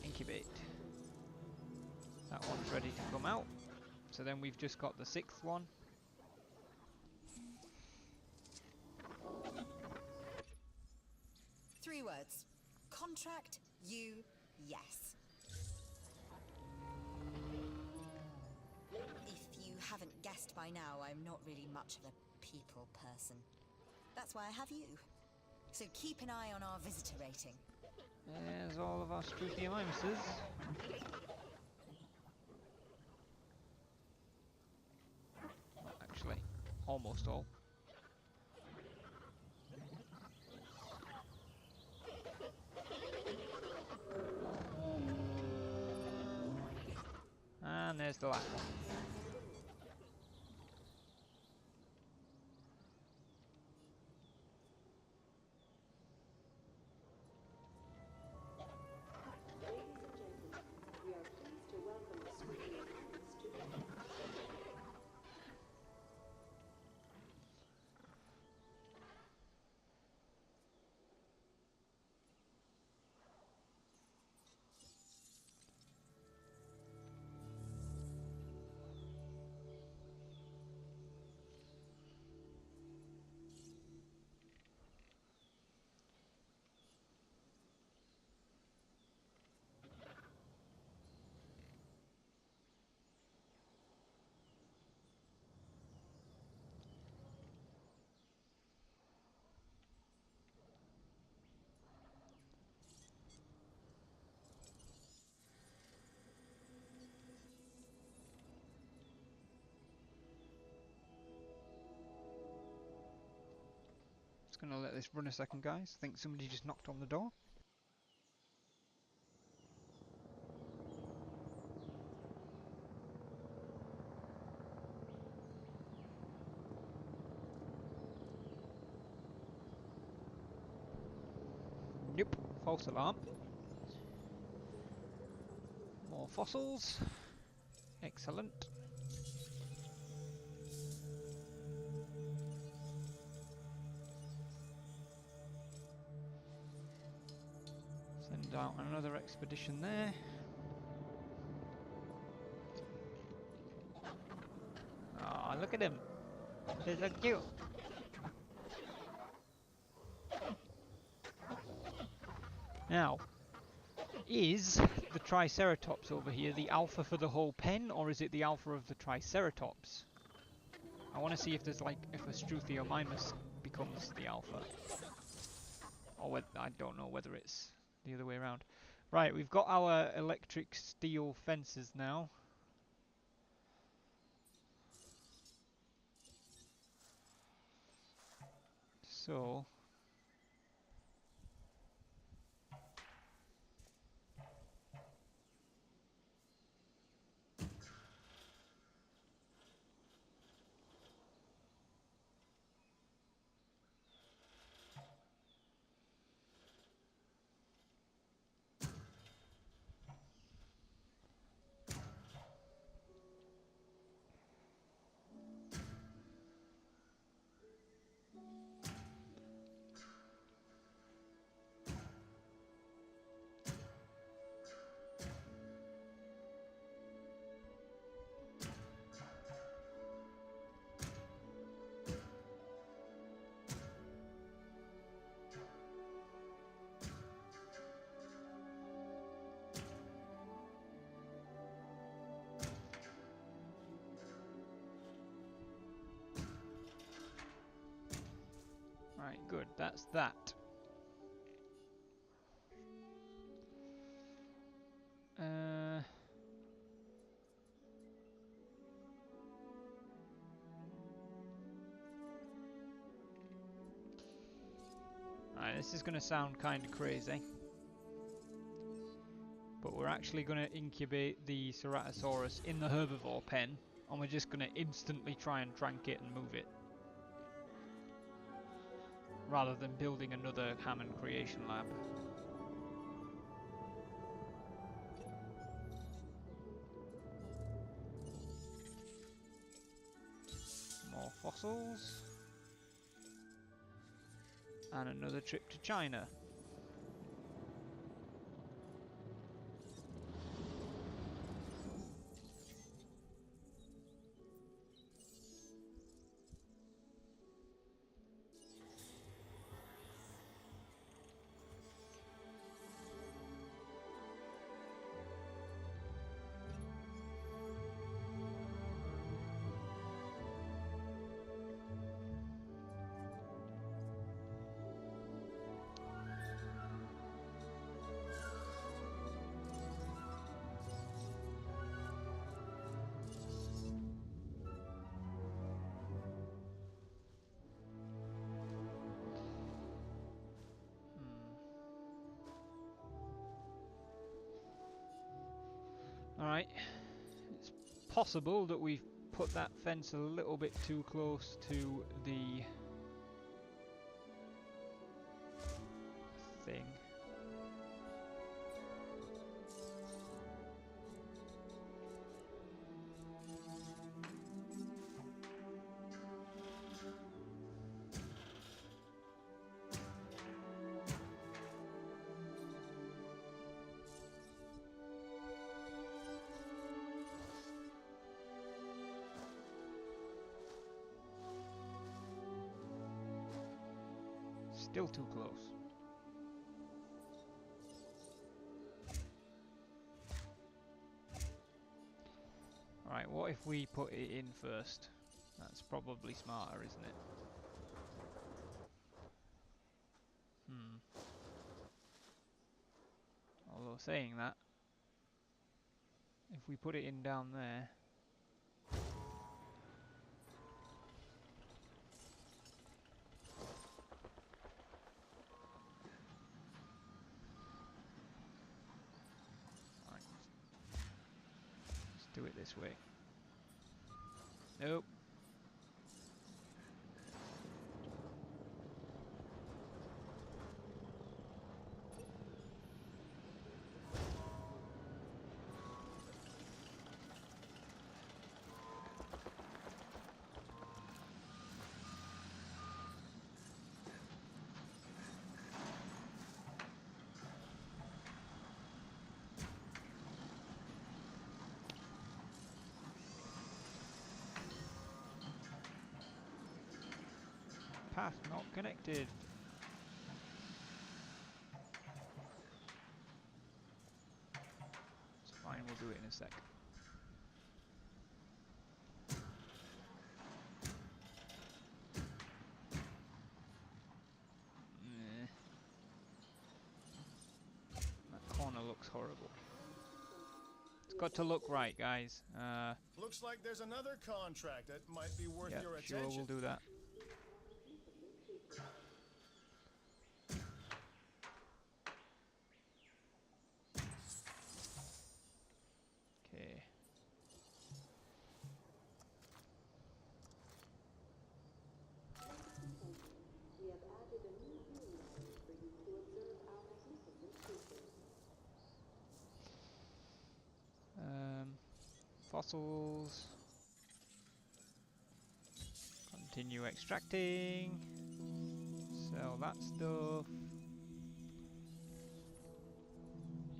incubate. That one's ready to come out. So then we've just got the 6th one. Three words. Contract, you, yes. If you haven't guessed by now, I'm not really much of a people person. That's why I have you. So keep an eye on our visitor rating. There's all of our Struthiomimuses. Actually, almost all. And there's the last one. Just gonna let this run a second, guys. I think somebody just knocked on the door. Nope, false alarm. More fossils. Excellent. Send out another expedition there. Ah, look at him. He's so cute. Now, is the Triceratops over here the alpha for the whole pen, or is it the alpha of the Triceratops? I want to see if there's like, if a Struthiomimus becomes the alpha. Or whether, I don't know whether it's the other way around. Right, we've got our electric steel fences now. So... Right, good, that's that. Alright, this is going to sound kind of crazy. But we're actually going to incubate the Ceratosaurus in the herbivore pen, and we're just going to instantly try and trank it and move it. Rather than building another Hammond creation lab. More fossils. And another trip to China. Alright, it's possible that we've put that fence a little bit too close to the thing. Still too close. Right, what if we put it in first? That's probably smarter, isn't it? Although saying that, if we put it in down there, this way. Nope. Path not connected. It's fine, we'll do it in a sec. That corner looks horrible. It's got to look right, guys. Looks like there's another contract that might be worth Yeah, your sure, attention. we'll do that. Okay. Fossils. Continue extracting. Sell that stuff.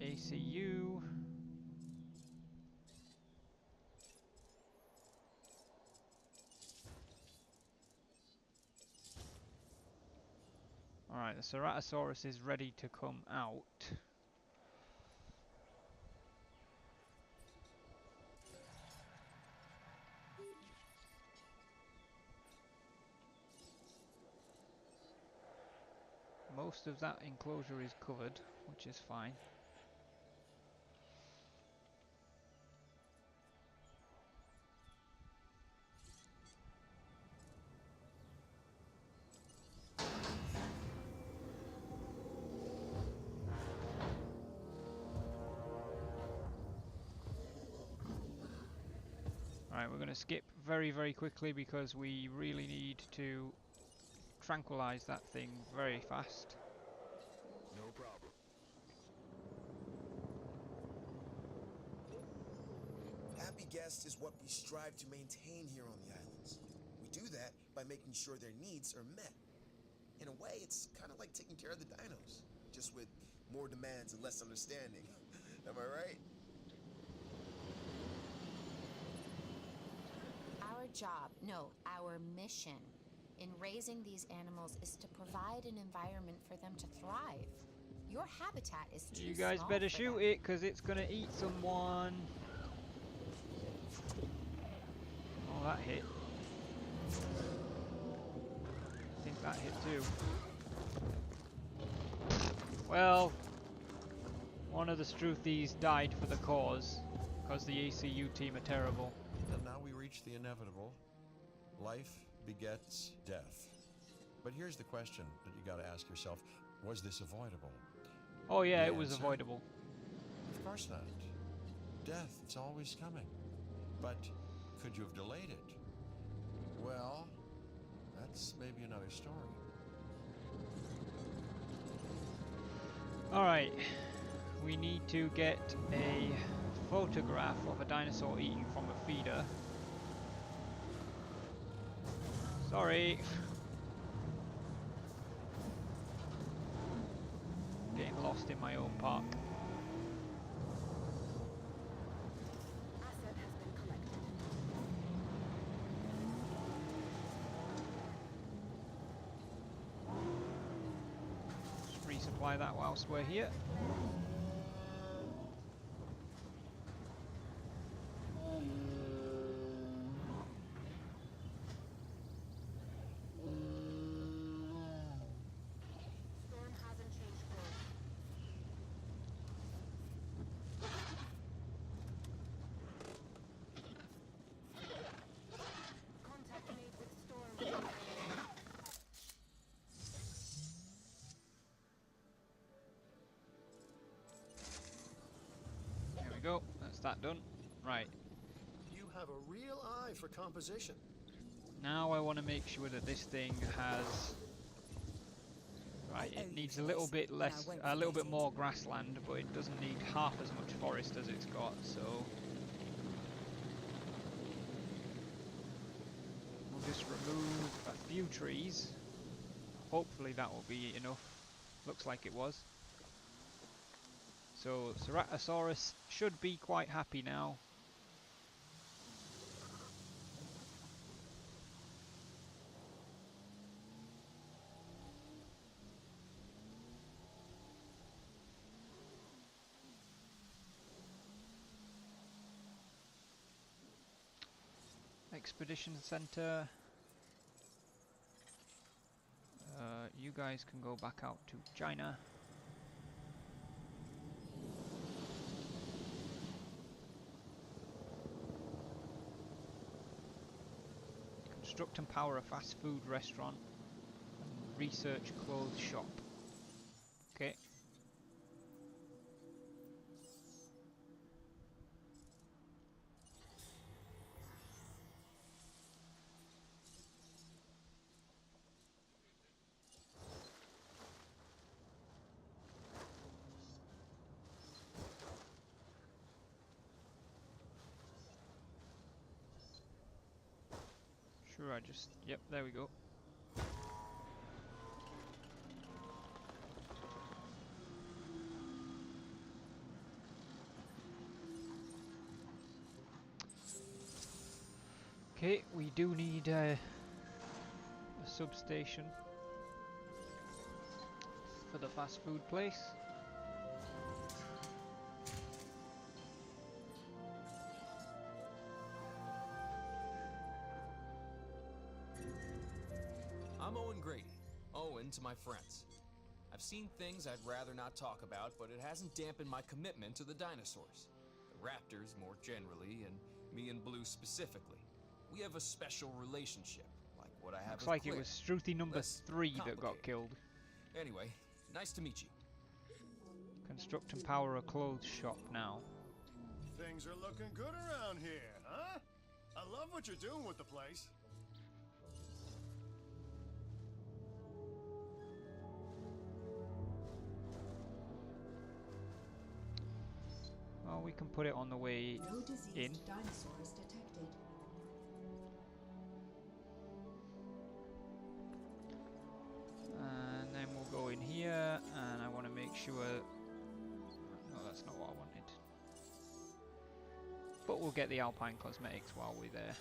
ACU. Alright, the Ceratosaurus is ready to come out. Most of that enclosure is covered, which is fine. Alright, we're going to skip very, very quickly because we really need to tranquilize that thing very fast. No problem. Happy guests is what we strive to maintain here on the islands. We do that by making sure their needs are met. In a way, it's kind of like taking care of the dinos, just with more demands and less understanding. Am I right? Our job, no, our mission in raising these animals is to provide an environment for them to thrive. Your habitat is too small. You guys better shoot it, because it's going to eat someone. Oh, that hit. I think that hit too. Well, one of the Struthies died for the cause, because the ACU team are terrible. And now we reach the inevitable. Life begets death. But here's the question that you got to ask yourself. Was this avoidable? Oh yeah, The it was answer? avoidable. Of course not. Death, it's always coming. But could you have delayed it? Well, that's maybe another story. Alright, we need to get a photograph of a dinosaur eating from a feeder. Sorry. Getting lost in my own park. Asset has been collected. Just resupply that whilst we're here. Storm hasn't changed course. Contact made with storm. There we go, that's that done. Right, have a real eye for composition. Now I want to make sure that this thing has... Right, it needs a little bit less, a little bit more grassland, but it doesn't need half as much forest as it's got, so... We'll just remove a few trees. Hopefully that will be enough. Looks like it was. So Ceratosaurus should be quite happy now. Expedition Center. You guys can go back out to China. Construct and power a fast food restaurant and research clothes shop. Okay. Sure, I just... Yep, there we go. Okay, we do need a substation for the fast food place. I'm Owen Grady, Owen to my friends. I've seen things I'd rather not talk about, but it hasn't dampened my commitment to the dinosaurs. The raptors more generally, and me and Blue specifically. We have a special relationship, like what I have Looks with like Claire. it was Struthy number Less 3 that got complicated. killed. Anyway, nice to meet you. Construct and power a clothes shop now. Things are looking good around here, huh? I love what you're doing with the place. Well, we can put it on the way No diseased in. dinosaurs detected. And then we'll go in here, and I want to make sure... No, that's not what I wanted. But we'll get the Alpine Cosmetics while we're there.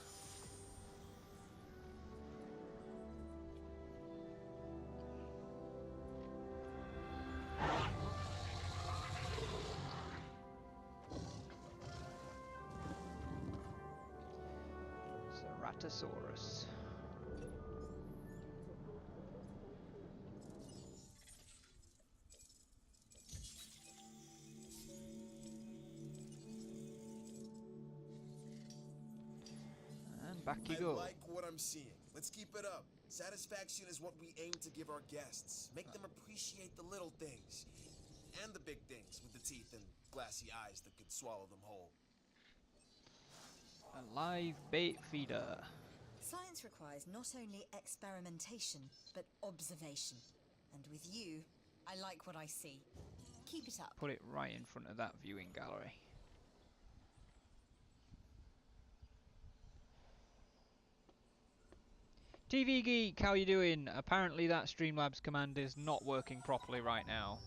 Ceratosaurus. And back you I go. like what I'm seeing. Let's keep it up. Satisfaction is what we aim to give our guests. Make them appreciate the little things. And the big things with the teeth and glassy eyes that could swallow them whole. A live bait feeder. Science requires not only experimentation, but observation. And with you, I like what I see. Keep it up. Put it right in front of that viewing gallery. TV Geek, how you doing? Apparently that Streamlabs command is not working properly right now.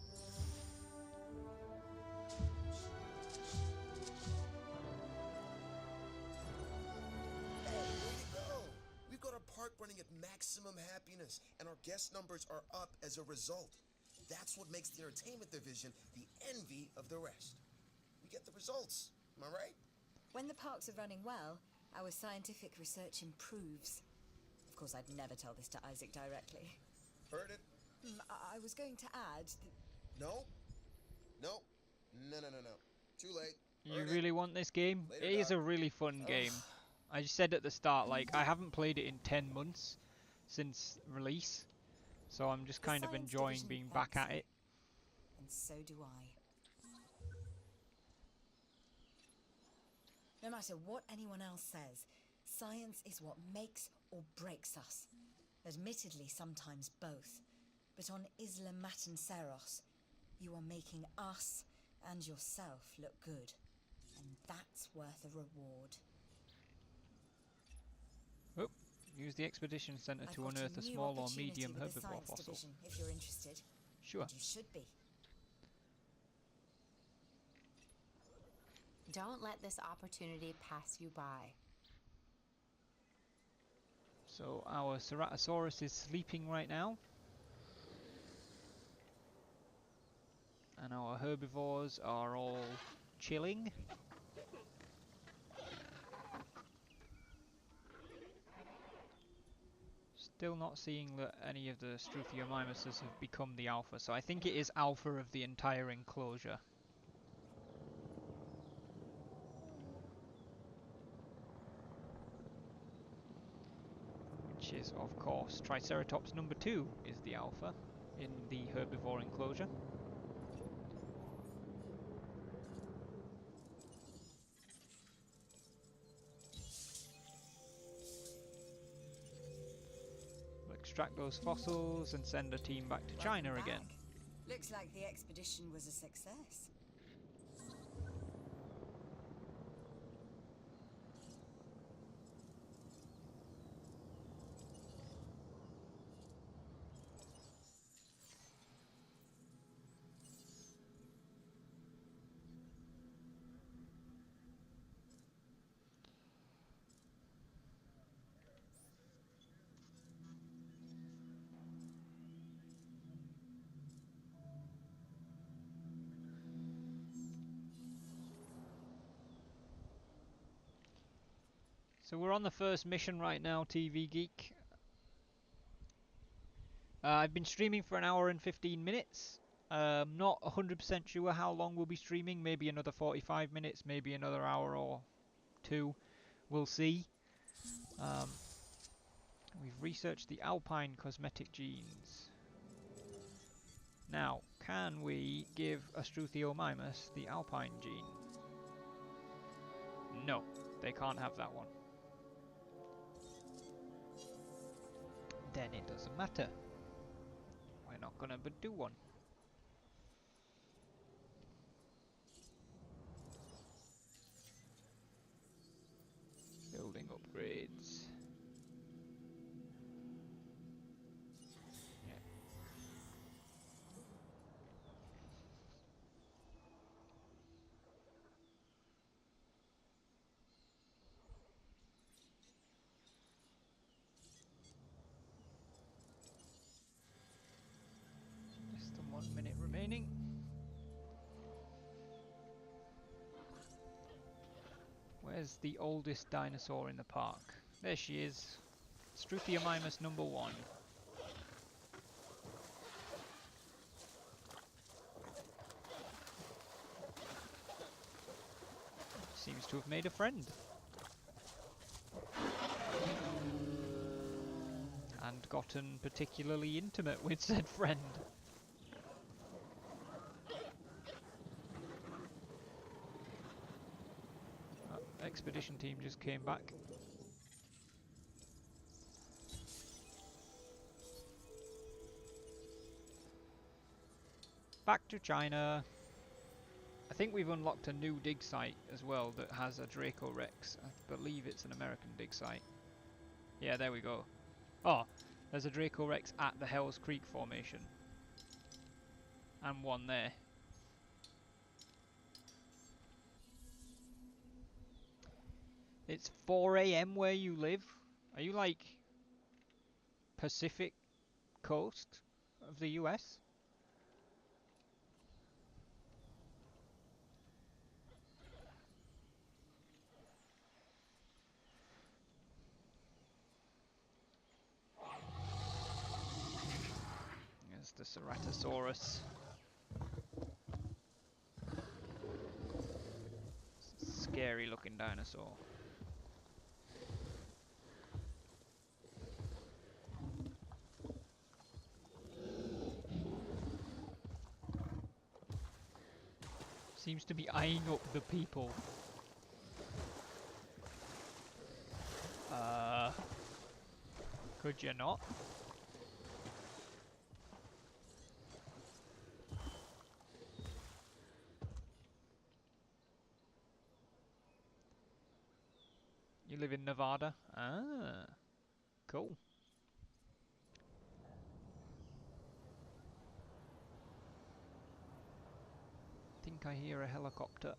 Hey, way to go! We've got our park running at maximum happiness, and our guest numbers are up as a result. That's what makes the entertainment division the envy of the rest. We get the results, am I right? When the parks are running well, our scientific research improves. Of course, I'd never tell this to Isaac directly. Heard it? I was going to add that... No? No? No. Too late. You Heard really want this game? Later, It is Doc. a really fun game. I just said at the start, like, I haven't played it in 10 months since release. So I'm just kind of Science enjoying division being back thanks at you. it. And so do I. No matter what anyone else says, science is what makes or breaks us. Admittedly, sometimes both. But on Isla Matanceros, you are making us and yourself look good. And that's worth a reward. Oh, use the expedition center to unearth a small or medium herbivore fossil. Division, if you're interested. Sure. And you should be. Don't let this opportunity pass you by. So our Ceratosaurus is sleeping right now. And our herbivores are all chilling. Still not seeing that any of the Struthiomimuses have become the alpha, so I think it is alpha of the entire enclosure. Which is, of course, Triceratops number 2 is the alpha in the herbivore enclosure. We'll extract those fossils and send a team back to China again. Looks like the expedition was a success. So we're on the first mission right now, TV Geek. I've been streaming for an hour and 15 minutes. Not 100% sure how long we'll be streaming. Maybe another 45 minutes, maybe another hour or two. We'll see. We've researched the alpine cosmetic genes. Now, can we give a Struthiomimus the alpine gene? No, they can't have that one. Then it doesn't matter. We're not gonna do one. Building upgrades. Yeah. Less than 1 minute remaining. Where's the oldest dinosaur in the park? There she is. Struthiomimus number 1. Seems to have made a friend. And gotten particularly intimate with said friend. Expedition team just came back. Back to China. I think we've unlocked a new dig site as well that has a Draco Rex. I believe it's an American dig site. Yeah, there we go. Oh, there's a Draco Rex at the Hells Creek formation. And one there. It's 4 AM where you live. Are you like Pacific coast of the US? There's the Ceratosaurus. Scary looking dinosaur. Seems to be eyeing up the people. Could you not? You live in Nevada? Ah, cool. I think I hear a helicopter.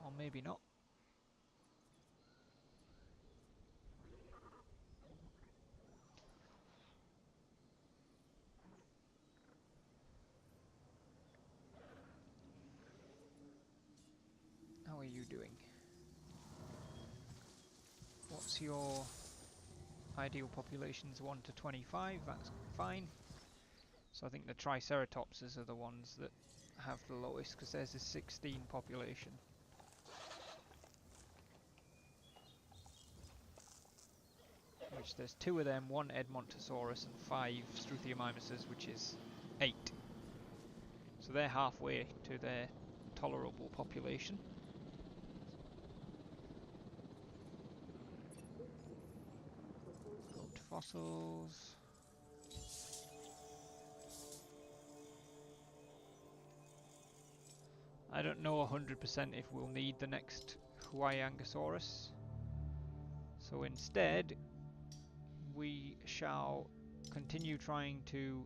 Or maybe not. How are you doing? What's your ideal populations? 1 to 25, that's fine. So I think the Triceratopses are the ones that have the lowest, because there's a 16 population. Which there's 2 of them, 1 Edmontosaurus and 5 Struthiomimuses, which is 8. So they're halfway to their tolerable population. Go to fossils. I don't know 100% if we'll need the next Huayangosaurus. So instead, we shall continue trying to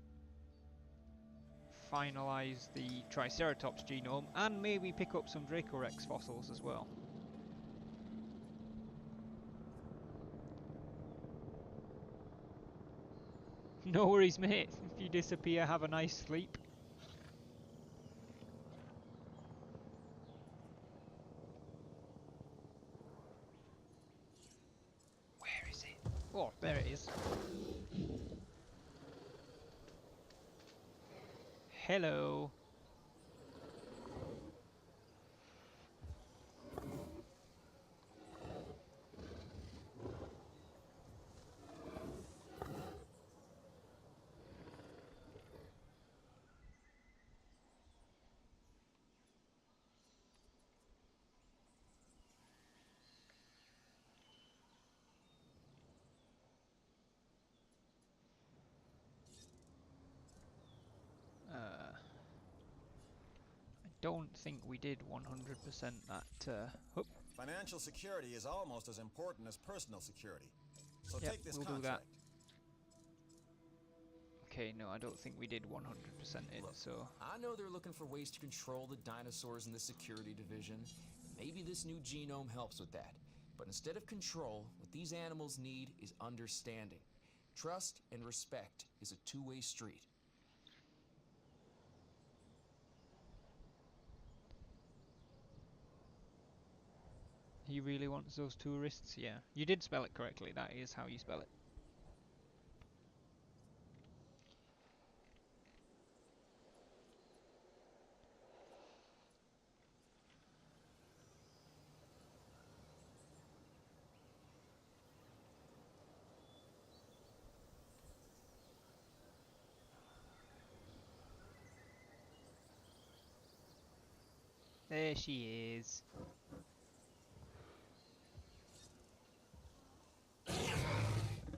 finalize the Triceratops genome and maybe pick up some Dracorex fossils as well. No worries, mate. If you disappear, have a nice sleep. Where is it? Oh, there it is. Hello. I don't think we did 100% that. Financial security is almost as important as personal security. So Yep, take this we'll do contract. that. Okay, no, I don't think we did 100% it, Look, so... I know they're looking for ways to control the dinosaurs in the security division. Maybe this new genome helps with that. But instead of control, what these animals need is understanding. Trust and respect is a two-way street. He really wants those tourists? Yeah. You did spell it correctly, that is how you spell it. There she is.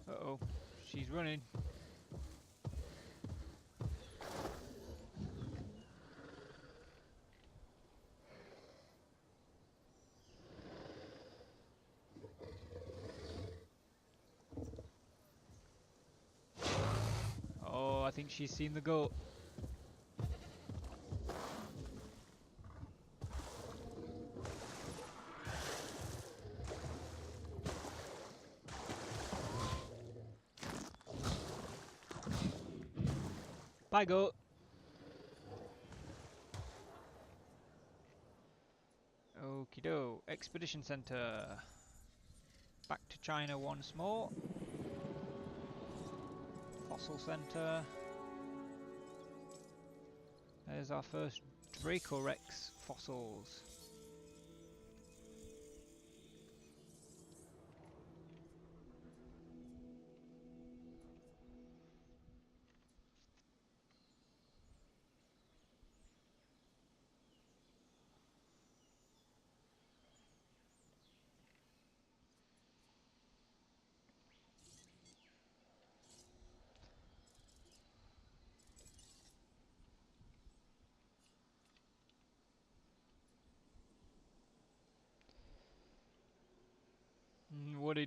Uh-oh. She's running. Oh, I think she's seen the goat. Bye, goat. Okie doke. Expedition Center. Back to China once more. Fossil Center. There's our first Dracorex fossils.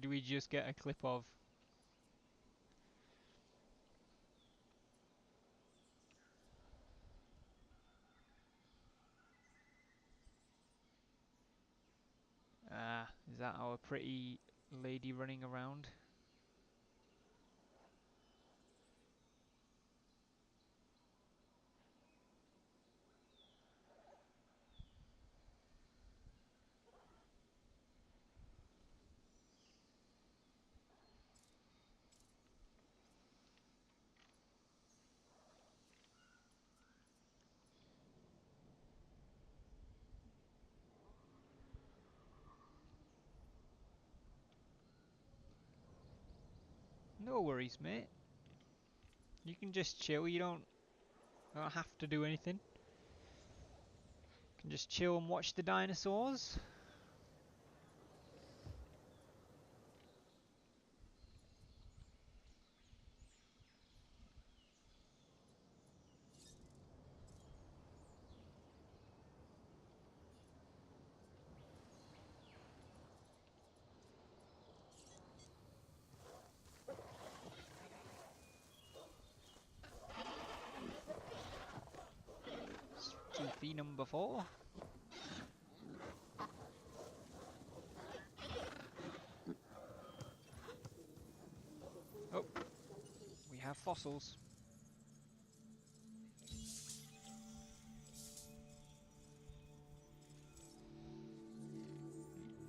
did we just get a clip of? Is that our pretty lady running around? No worries, mate. You can just chill. You don't have to do anything. You can just chill and watch the dinosaurs. Goofy number 4. Oh, we have fossils.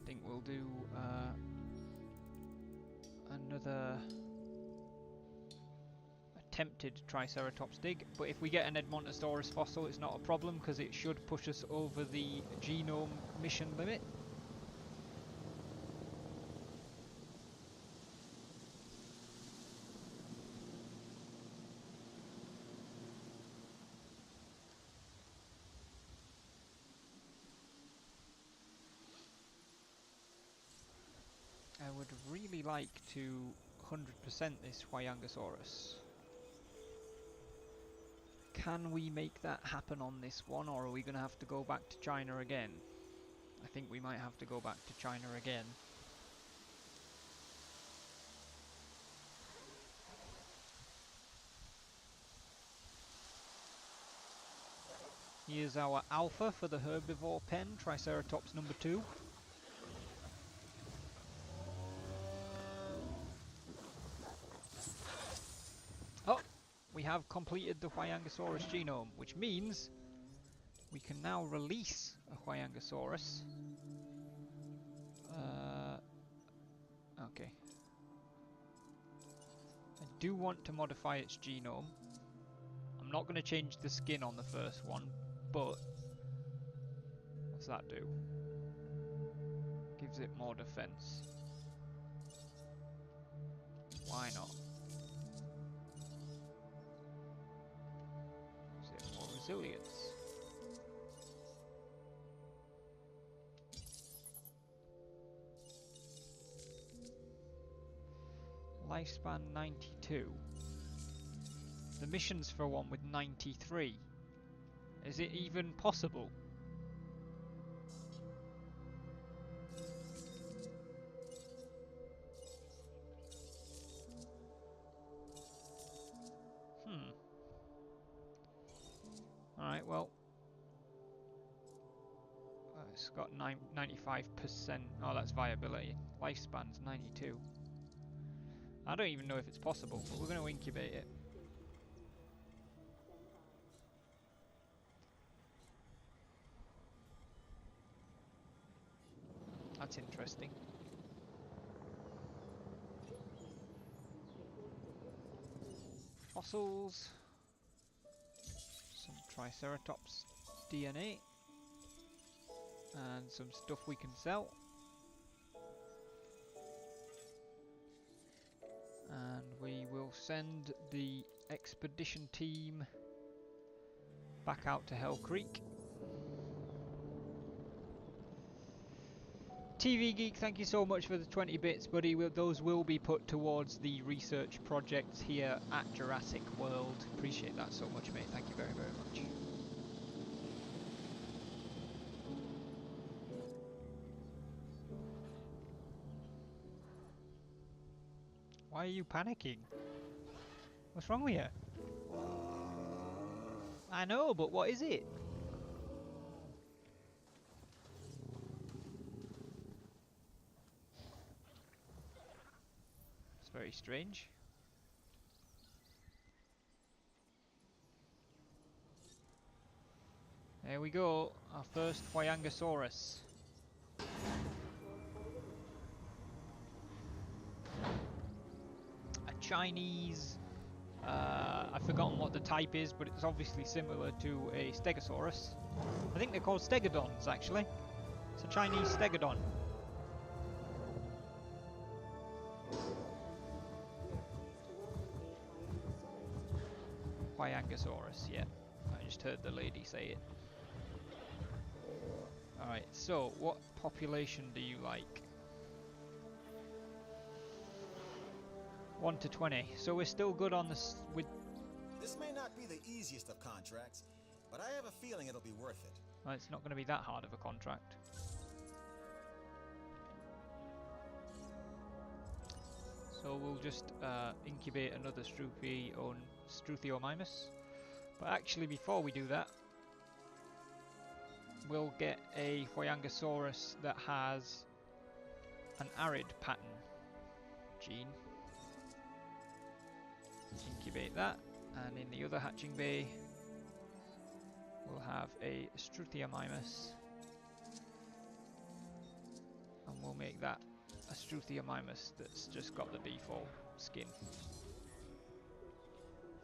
I think we'll do another attempted Triceratops dig, but if we get an Edmontosaurus fossil, it's not a problem because it should push us over the genome mission limit. I would really like to 100% this Huayangosaurus. Can we make that happen on this one, or are we going to have to go back to China again? I think we might have to go back to China again. Here's our alpha for the herbivore pen, Triceratops number 2. Oh, we have completed the Huayangosaurus genome, which means we can now release a Huayangosaurus. Okay. I do want to modify its genome. I'm not going to change the skin on the first one, but what's that do? Gives it more defense. Why not? Gives it more resilience. Lifespan 92. The mission's for one with 93. Is it even possible? Alright, well. It's got 95%. Oh, that's viability. Lifespan's 92. I don't even know if it's possible, but we're going to incubate it. That's interesting. Fossils. Some Triceratops DNA. And some stuff we can sell. And we will send the expedition team back out to Hell Creek. TV Geek, thank you so much for the 20 bits, buddy. Those will be put towards the research projects here at Jurassic World. Appreciate that so much, mate. Thank you very, very much. Why are you panicking? What's wrong with you? I know, but what is it? It's very strange. There we go, our first Huayangosaurus. A Chinese, I've forgotten what the type is, but it's obviously similar to a Stegosaurus. I think they're called Stegodons, actually. It's a Chinese Stegodon. Huayangosaurus, yeah. I just heard the lady say it. Alright, so what population do you like? 1 to 20. So we're still good on this with... This may not be the easiest of contracts, but I have a feeling it'll be worth it. Well, it's not going to be that hard of a contract. So we'll just incubate another Struthiomimus. But actually, before we do that, we'll get a Huayangosaurus that has an arid pattern gene. Incubate that, and in the other hatching bay, we'll have a Struthiomimus, and we'll make that a Struthiomimus that's just got the default skin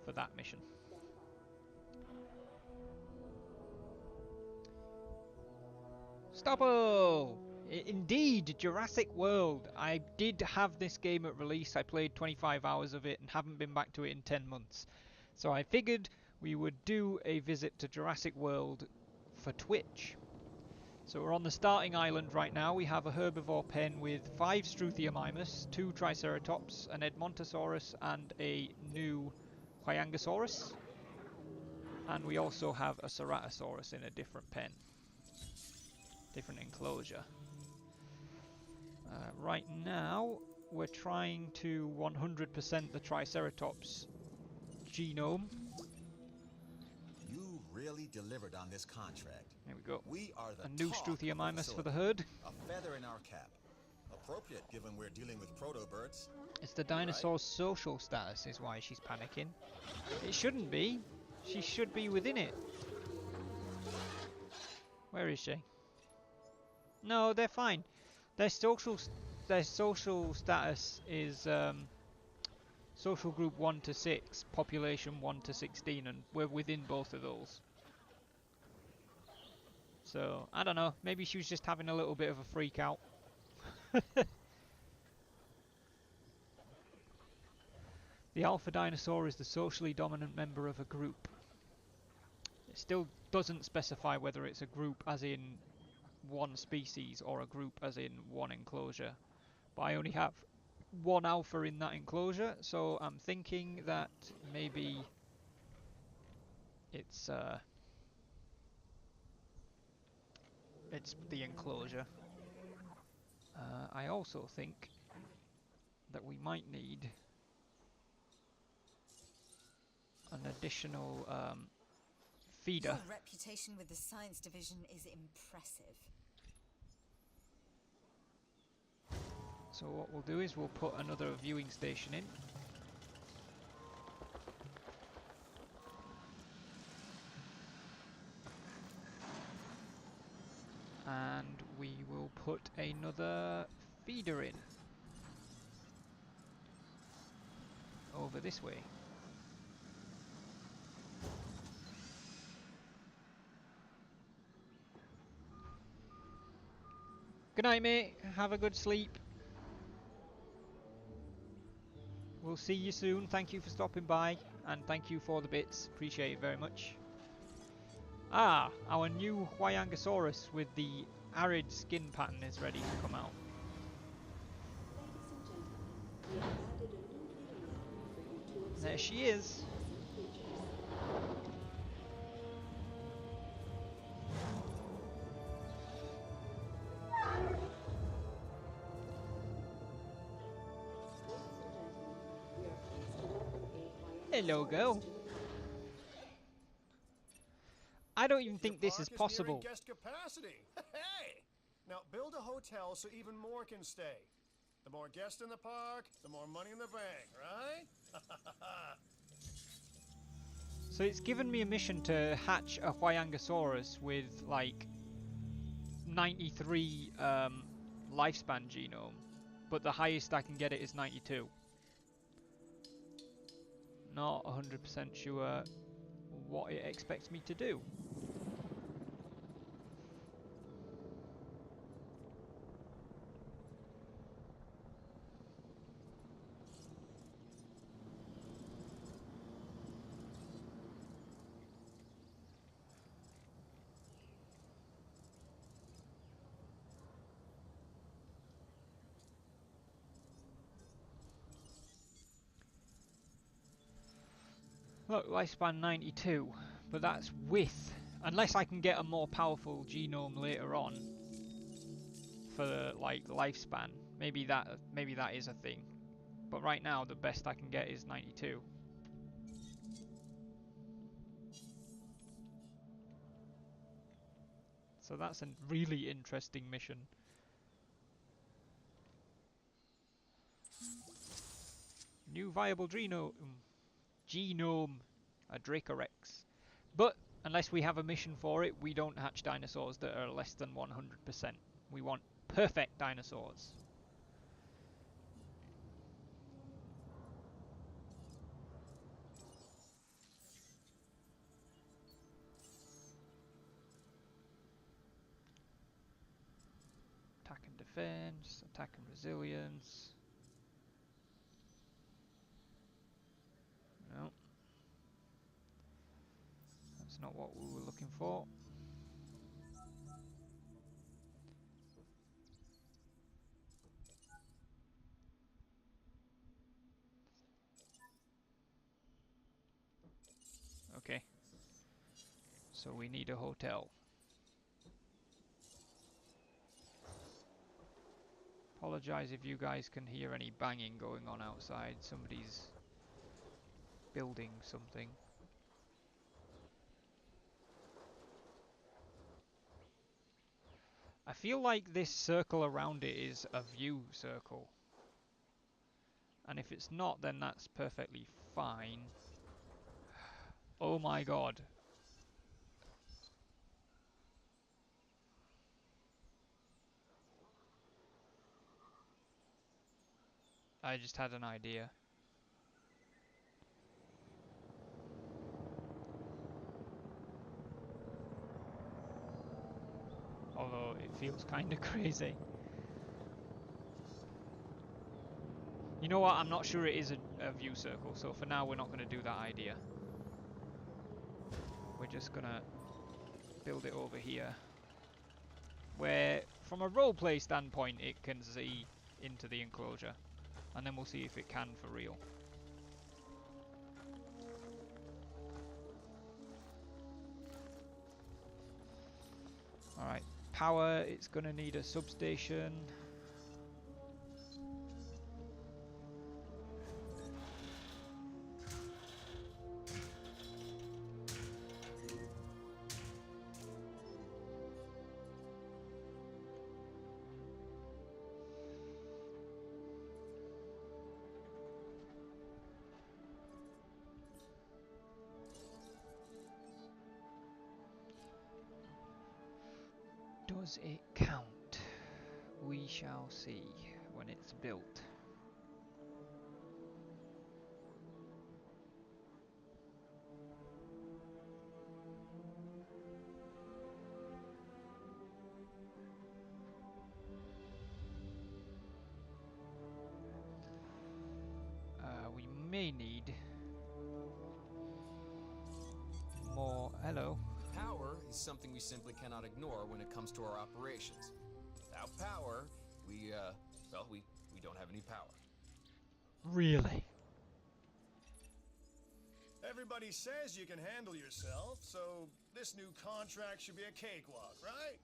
for that mission. Stoppo! Indeed, Jurassic World. I did have this game at release. I played 25 hours of it and haven't been back to it in 10 months. So I figured we would do a visit to Jurassic World for Twitch. So we're on the starting island right now. We have a herbivore pen with 5 Struthiomimus, 2 Triceratops, an Edmontosaurus, and a new Huayangosaurus. And we also have a Ceratosaurus in a different pen. Different enclosure. Right now, we're trying to 100% the Triceratops genome. You really delivered on this contract. There we go. We are the a new Struthiomimus for the herd. A feather in our cap. Appropriate given we're dealing with protobirds. It's the dinosaur's social status is why she's panicking. It shouldn't be. She should be within it. Where is she? No, they're fine. Their social status is social group 1 to 6, population 1 to 16, and we're within both of those. So, I don't know, maybe she was just having a little bit of a freak out. The alpha dinosaur is the socially dominant member of a group. It still doesn't specify whether it's a group as in one species or a group as in one enclosure. But I only have one alpha in that enclosure, so I'm thinking that maybe it's the enclosure. I also think that we might need an additional feeder. Your reputation with the science division is impressive. So what we'll do is we'll put another viewing station in. And we will put another feeder in. Over this way. Good night, mate. Have a good sleep. We'll see you soon. Thank you for stopping by, and thank you for the bits. Appreciate it very much. Ah, our new Huayangosaurus with the arid skin pattern is ready to come out. There she is. Hello, girl. I don't even think this is Your park possible. nearing guest capacity. Hey! Now build a hotel so even more can stay. The more guests in the park, the more money in the bank, right? So it's given me a mission to hatch a Huayangosaurus with like 93 lifespan genome, but the highest I can get it is 92. Not 100% sure what it expects me to do. Look, lifespan 92, but that's with, unless I can get a more powerful genome later on for like lifespan. Maybe that is a thing. But right now the best I can get is 92. So that's a really interesting mission. New viable genome, a Dracorex. But unless we have a mission for it, we don't hatch dinosaurs that are less than 100%. We want perfect dinosaurs. Attack and defense, attack and resilience. No. That's not what we were looking for. Okay. So we need a hotel. Apologize if you guys can hear any banging going on outside. Somebody's building something. I feel like this circle around it is a view circle. And if it's not, then that's perfectly fine. Oh my god. I just had an idea. Although it feels kind of crazy. You know what? I'm not sure it is a view circle, so for now we're not going to do that idea. We're just going to build it over here, where from a roleplay standpoint it can see into the enclosure, and then we'll see if it can for real. Alright, power, it's going to need a substation. Does it count? We shall see when it's built. We may need more. Hello. Power is something we simply cannot ignore when it comes to our operations. Without power, we don't have any power. Really? Everybody says you can handle yourself, so this new contract should be a cakewalk, right?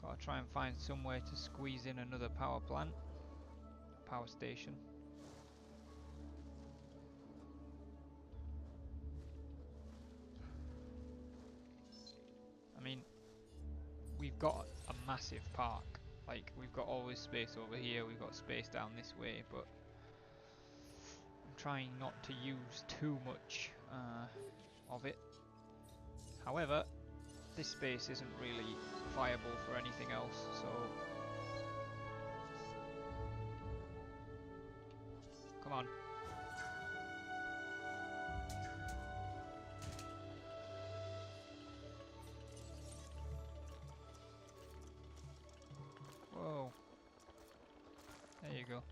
Gotta try and find some way to squeeze in another power plant. power station. I mean, we've got a massive park. Like, we've got all this space over here, we've got space down this way, but I'm trying not to use too much of it. However, this space isn't really viable for anything else, so... Come on. Whoa. There you go.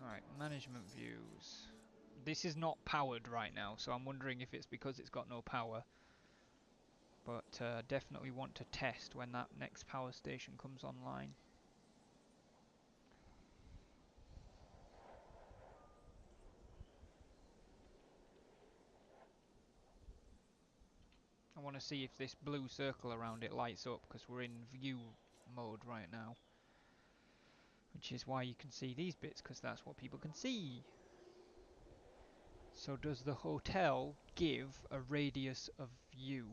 Alright, management views. This is not powered right now, so I'm wondering if it's because it's got no power. But definitely want to test when that next power station comes online. I want to see if this blue circle around it lights up, because we're in view mode right now. Which is why you can see these bits, because that's what people can see. So does the hotel give a radius of view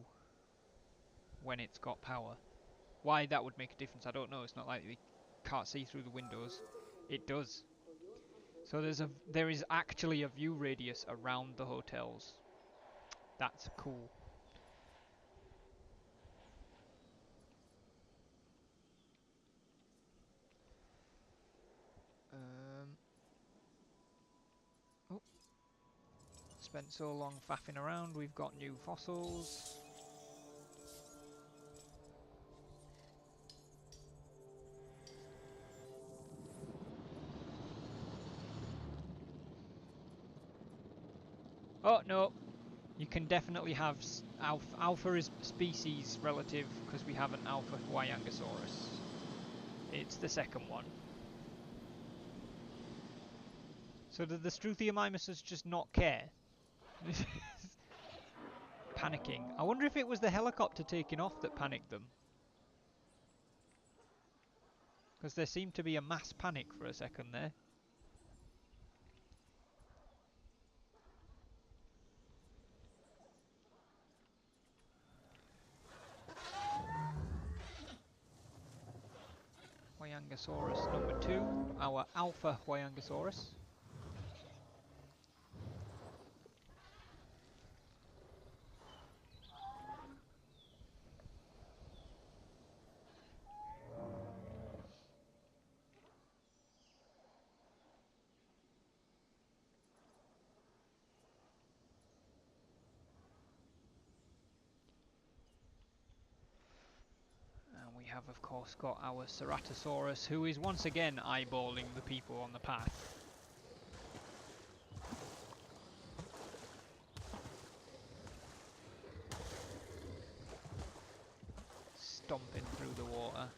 when it's got power? Why that would make a difference, I don't know. It's not like we can't see through the windows. It does. So there is actually a view radius around the hotels. That's cool. Oh. Spent so long faffing around, we've got new fossils. Oh no, you can definitely have alpha is species relative because we have an alpha Huayangosaurus. It's the second one. So did the Struthiomimuses just not care? Panicking. I wonder if it was the helicopter taking off that panicked them. Because there seemed to be a mass panic for a second there. Huayangosaurus number 2, our Alpha Huayangosaurus. And we have of course got our Ceratosaurus, who is once again eyeballing the people on the path. Stomping through the water.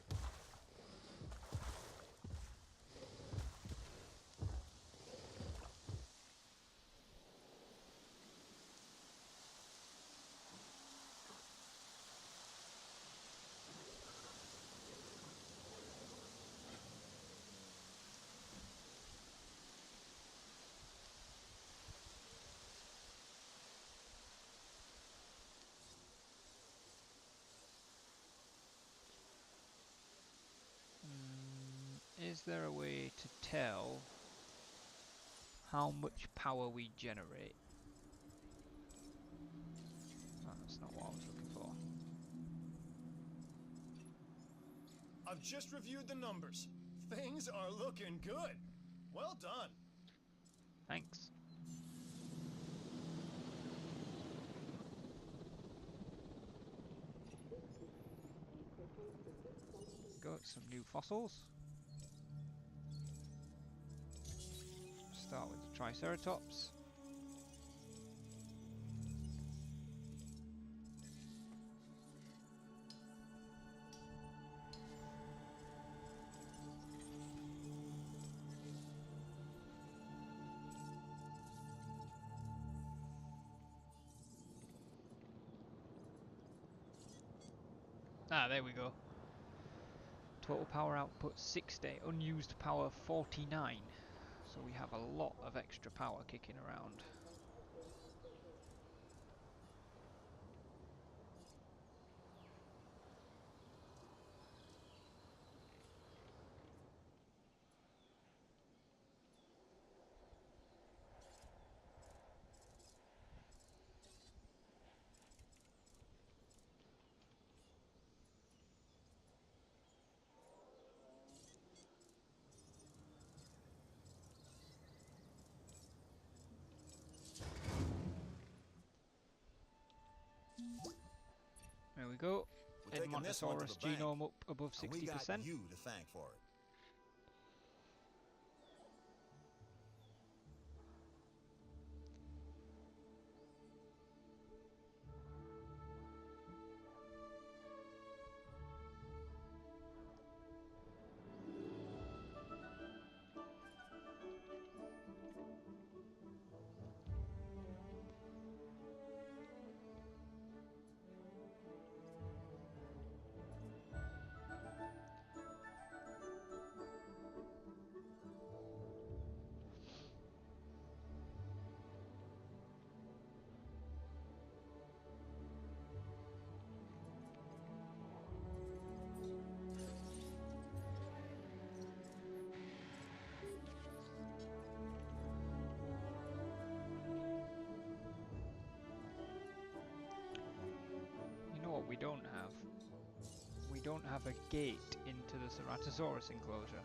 Is there a way to tell how much power we generate? Oh, that's not what I was looking for. I've just reviewed the numbers. Things are looking good. Well done. Thanks. Got some new fossils. Start with the Triceratops. Ah, there we go. Total power output 60, unused power 49. So we have a lot of extra power kicking around. There we go. We're taking this one to Matanceros the bank, genome up above and we got 60%. you to thank for it. You know what we don't have? We don't have a gate into the Ceratosaurus enclosure.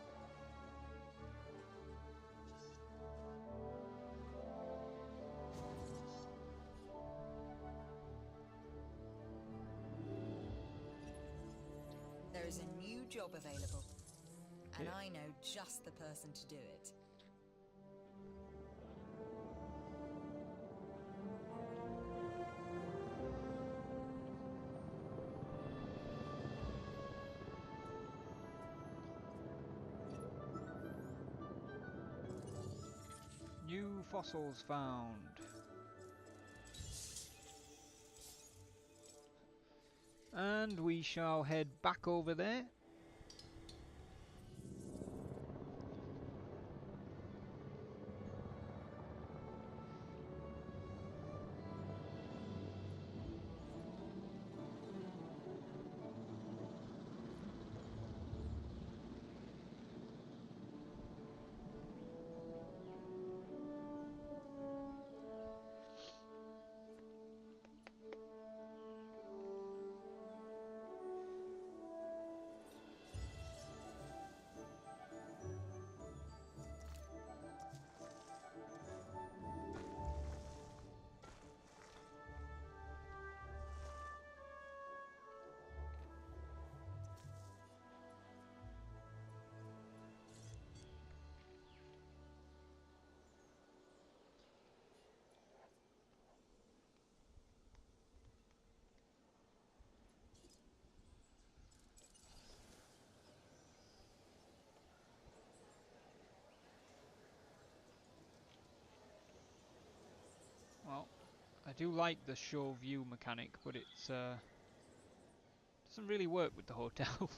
There is a new job available, and Okay. I know just the person to do it. New fossils found. And we shall head back over there. Well, I do like the show view mechanic, but it's doesn't really work with the hotel.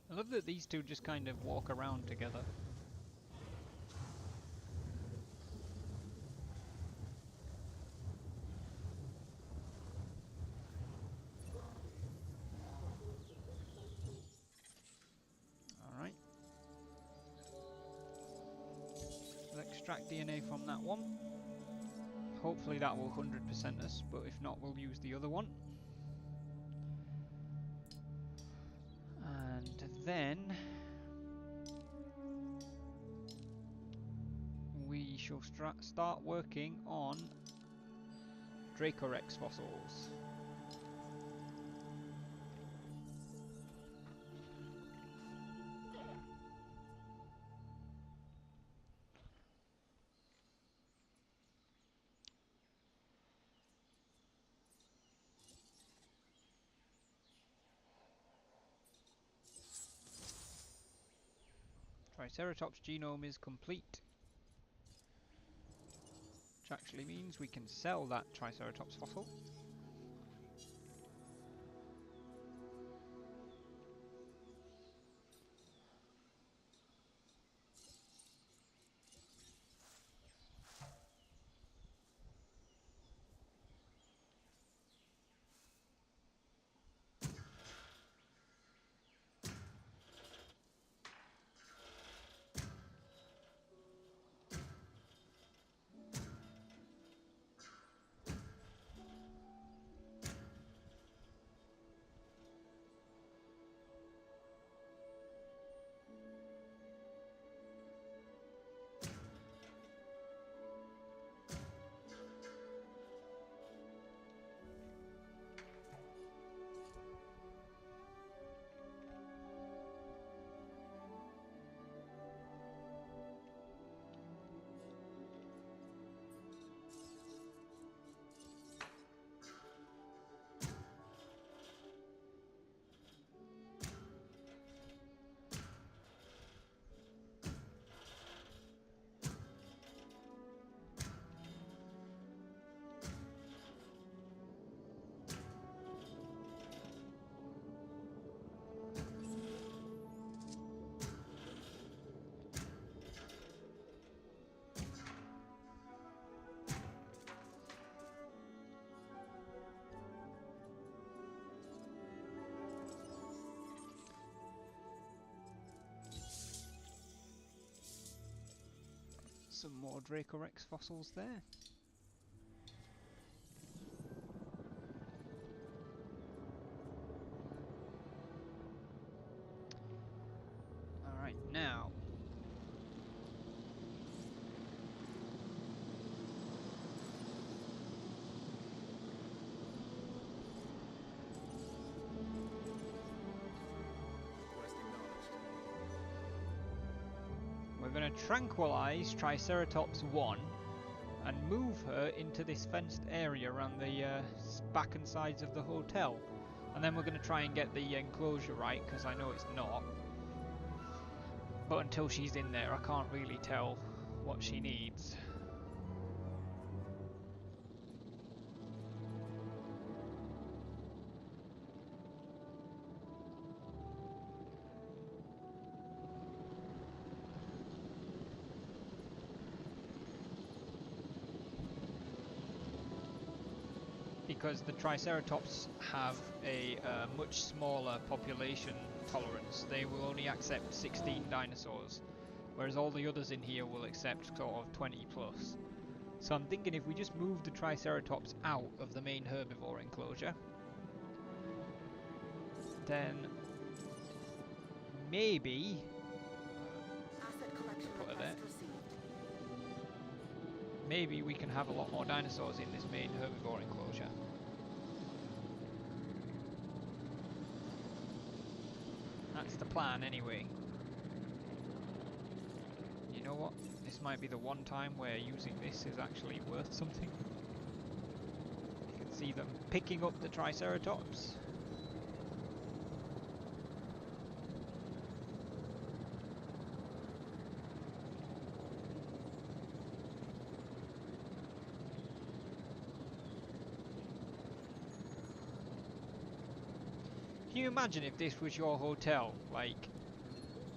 I love that these two just kind of walk around together. extract DNA from that one. Hopefully that will 100% us, but if not, we'll use the other one. And then we shall start working on Dracorex fossils. Triceratops genome is complete. Which actually means we can sell that Triceratops fossil. Some more Dracorex fossils there. Alright, now we're going to tranquilize Triceratops 1 and move her into this fenced area around the back and sides of the hotel. And then we're going to try and get the enclosure right, because I know it's not. But until she's in there, I can't really tell what she needs. Because the Triceratops have a much smaller population tolerance. They will only accept 16 dinosaurs, whereas all the others in here will accept sort of 20 plus. So I'm thinking if we just move the Triceratops out of the main herbivore enclosure, then maybe put her there. Maybe we can have a lot more dinosaurs in this main herbivore enclosure. That's the plan anyway. You know what? This might be the one time where using this is actually worth something. You can see them picking up the Triceratops. Can you imagine if this was your hotel? Like,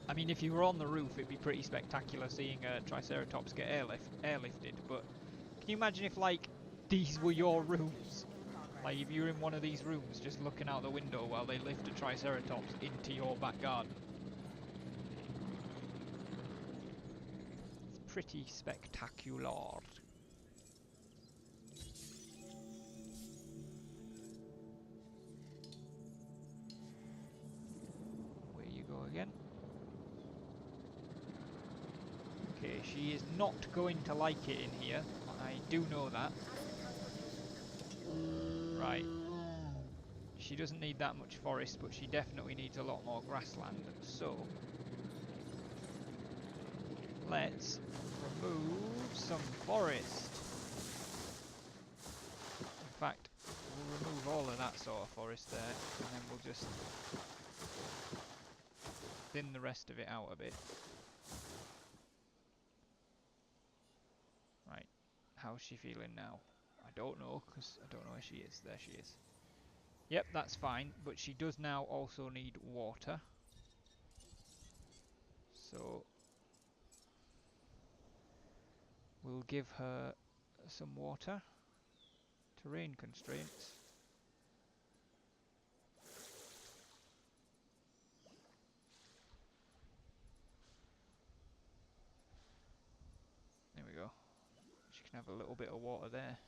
I mean, if you were on the roof, it'd be pretty spectacular seeing a Triceratops get airlifted, but can you imagine if, like, these were your rooms? Like, if you were in one of these rooms just looking out the window while they lift a Triceratops into your back garden. It's pretty spectacular. Where you go again? Okay, she is not going to like it in here. I do know that. Right. She doesn't need that much forest, but she definitely needs a lot more grassland. So, let's remove some forest. In fact, we'll remove all of that sort of forest there, and then we'll just thin the rest of it out a bit. Right, how's she feeling now? I don't know, because I don't know where she is. There she is. Yep, that's fine, but she does now also need water. So we'll give her some water. Terrain constraints. There we go. She can have a little bit of water there.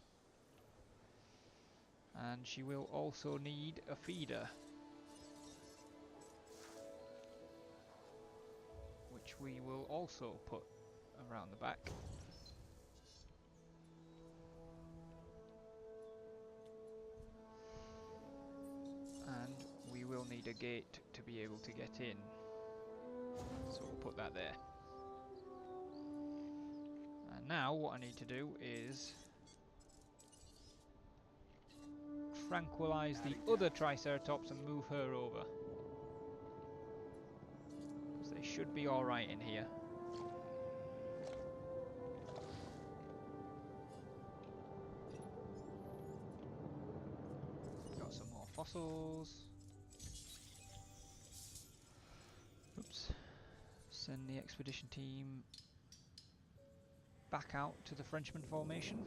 And she will also need a feeder, which we will also put around the back. And we will need a gate to be able to get in, so we'll put that there. And now what I need to do is tranquilize the other Triceratops and move her over, because they should be alright in here. Got some more fossils. Oops. Send the expedition team back out to the Frenchman formation.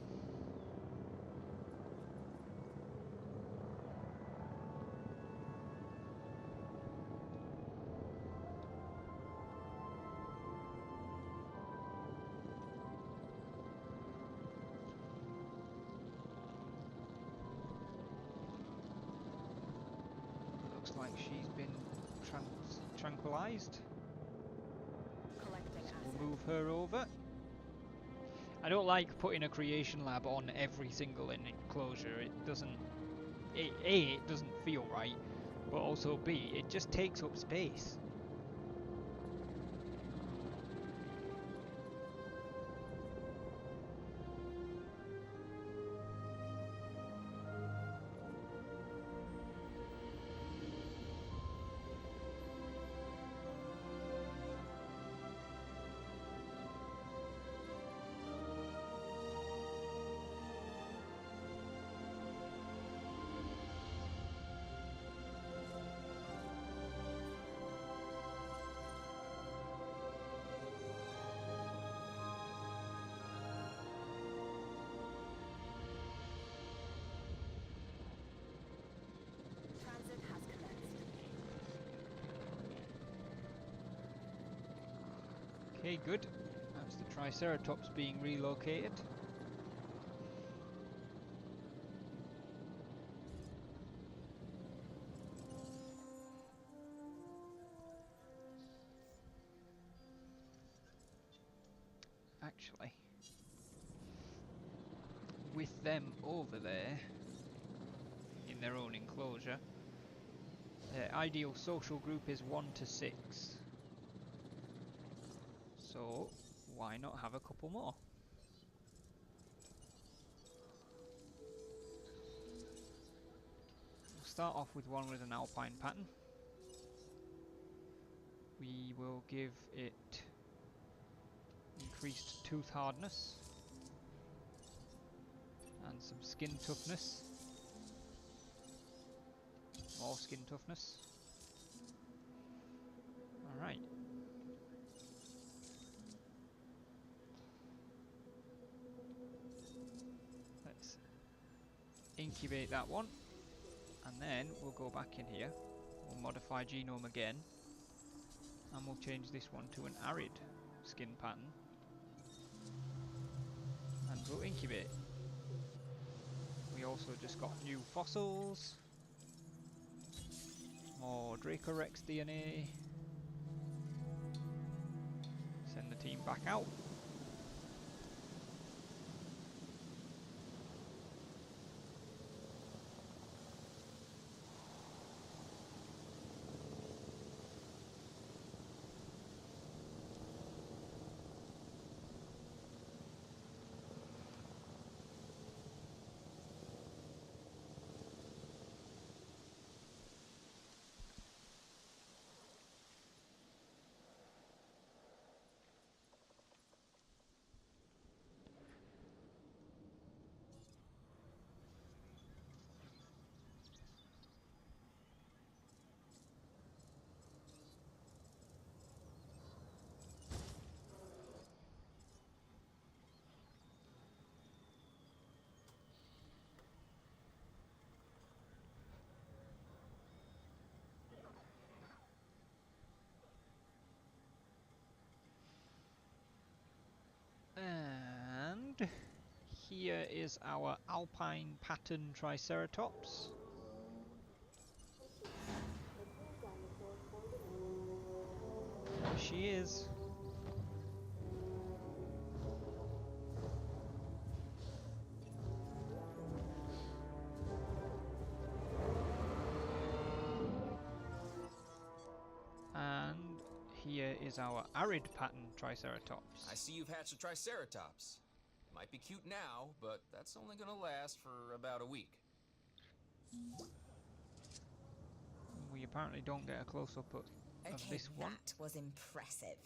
Looks like she's been tranquilized. So we'll move her over. I don't like putting a creation lab on every single enclosure. It doesn't... A, it doesn't feel right, but also B, it just takes up space. Okay, good. That's the Triceratops being relocated. Actually, with them over there, in their own enclosure, their ideal social group is 1 to 6. So, why not have a couple more? We'll start off with one with an alpine pattern. We will give it increased tooth hardness and some skin toughness. More skin toughness. Alright. Let's incubate that one, and then we'll go back in here, we'll modify genome again, and we'll change this one to an arid skin pattern. incubate. We also just got new fossils. More Dracorex DNA. Send the team back out. And here is our alpine pattern Triceratops. There she is. And here is our arid pattern Triceratops. I see you've hatched a Triceratops. Might be cute now, but that's only gonna last for about a week. We apparently don't get a close-up of this one. That was impressive.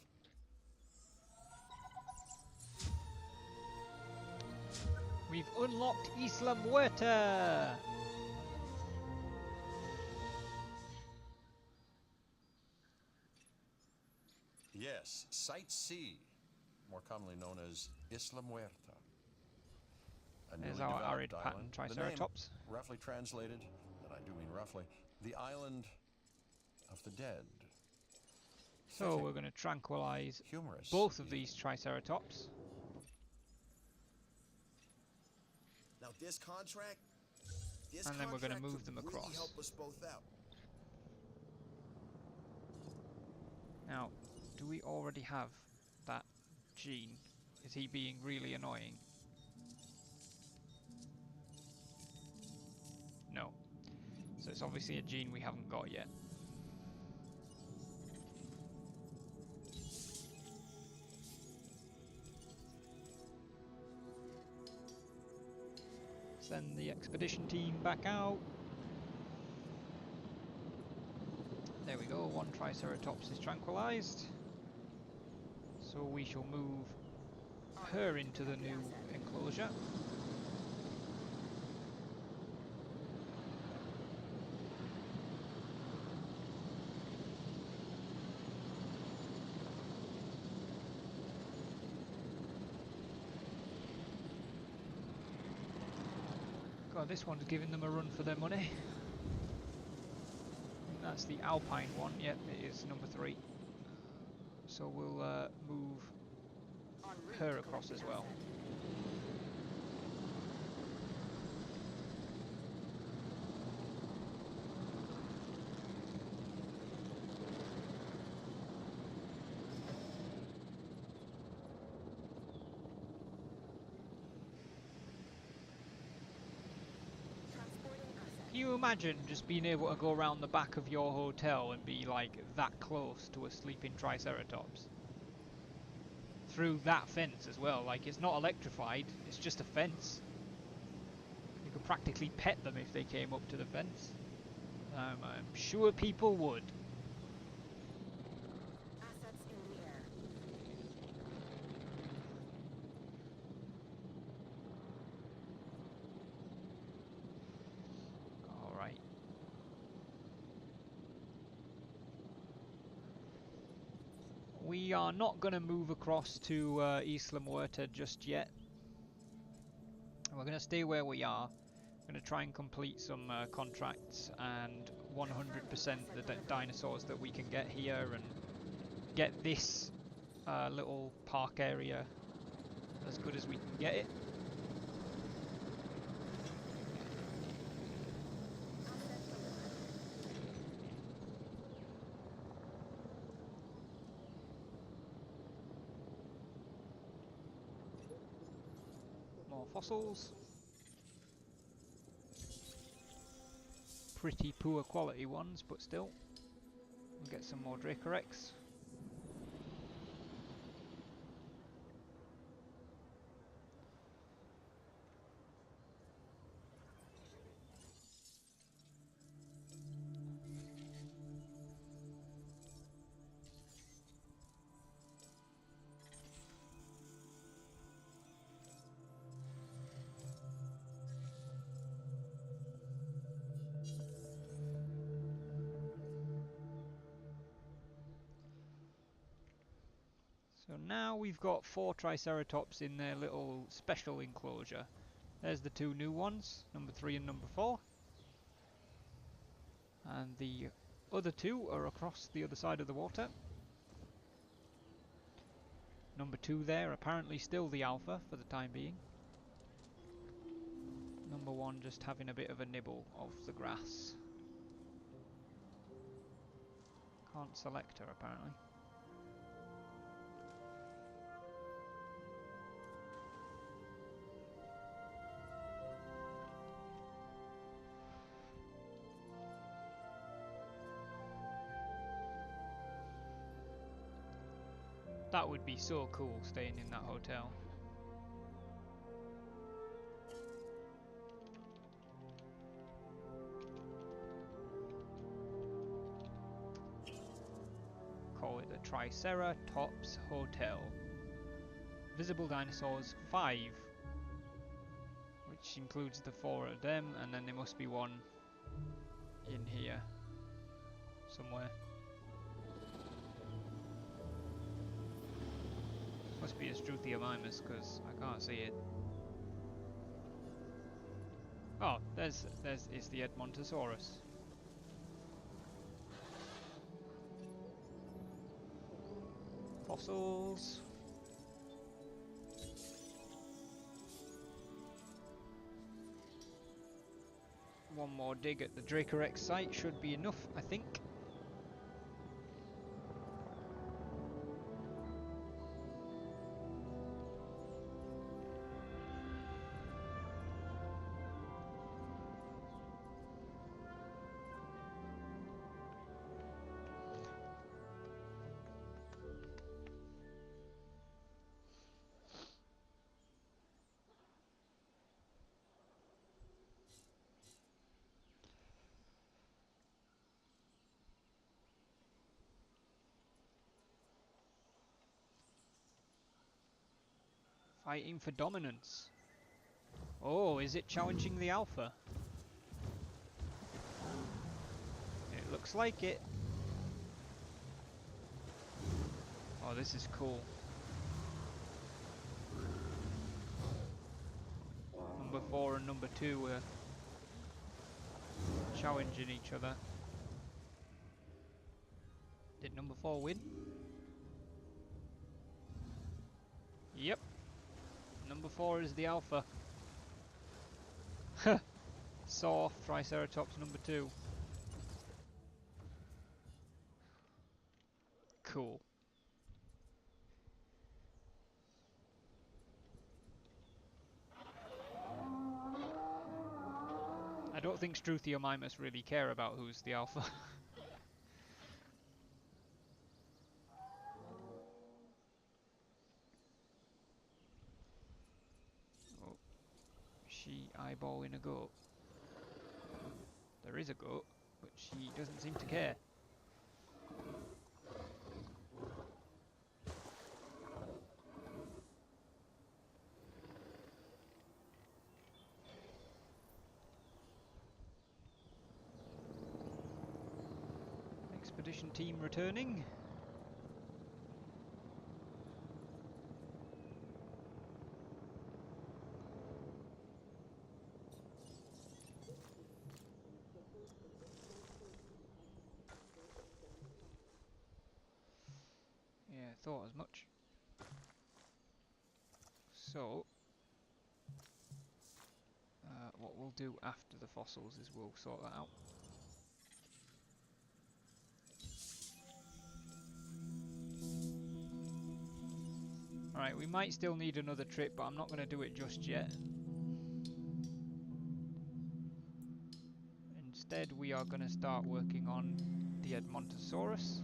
We've unlocked Isla Muerta! Yes, Site C, more commonly known as Isla Muerta. There's our arid pattern Triceratops. The name, roughly translated, and I do mean roughly, the island of the dead. So we're going to tranquilize Humorous, both of these Triceratops. Now this contract, And then we're going to move them really across. help us both out. Now, do we already have that gene? Is he being really annoying? No. So it's obviously a gene we haven't got yet. Send the expedition team back out. There we go, one Triceratops is tranquilized. So we shall move her into the new enclosure. God, this one's giving them a run for their money. That's the Alpine one, yep, it is number 3. So we'll move her across as well. Can you imagine just being able to go around the back of your hotel and be like that close to a sleeping Triceratops? Through that fence as well, like it's not electrified, it's just a fence. You could practically pet them if they came up to the fence. I'm sure people would. Assets in the air. Alright. We are not going to move across to Isla Muerta just yet. We're going to stay where we are. We're going to try and complete some contracts and 100% the dinosaurs that we can get here and get this little park area as good as we can get it. More fossils. Pretty poor quality ones, but still. We'll get some more Dracorex. So now we've got 4 Triceratops in their little special enclosure. There's the 2 new ones, number 3 and number 4. And the other 2 are across the other side of the water. Number 2 there, apparently still the alpha for the time being. Number 1 just having a bit of a nibble of the grass. Can't select her apparently. That would be so cool, staying in that hotel. Call it the Triceratops Hotel. Visible dinosaurs 5, which includes the 4 of them, and then there must be one in here somewhere. Must be a Struthiomimus, because I can't see it. Oh, there's is the Matanceros. Fossils. One more dig at the Dracorex site should be enough, I think. Fighting for dominance. Oh, is it challenging the alpha? It looks like it. Oh, this is cool. Number 4 and number 2 are challenging each other. Did number 4 win? Yep. Number 4 is the alpha. Saw off Triceratops number 2. Cool. I don't think Struthiomimus really care about who's the alpha. Oh, she eyeballing a goat. There is a goat, but she doesn't seem to care. Expedition team returning. Yeah, thought as much. So, what we'll do after the fossils is we'll sort that out. Alright, We might still need another trip, but I'm not going to do it just yet. Instead, we are going to start working on the Matanceros.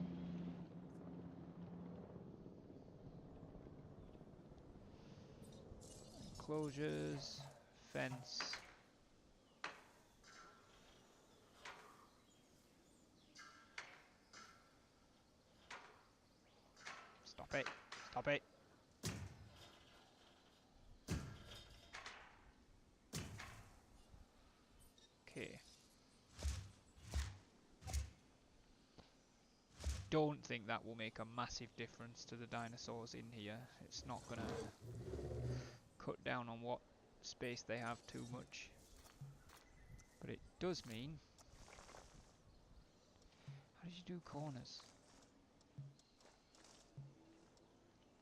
Enclosures, fence. Stop it. Stop it. Okay. Don't think that will make a massive difference to the dinosaurs in here. It's not gonna cut down on what space they have too much. But it does mean... How did you do corners?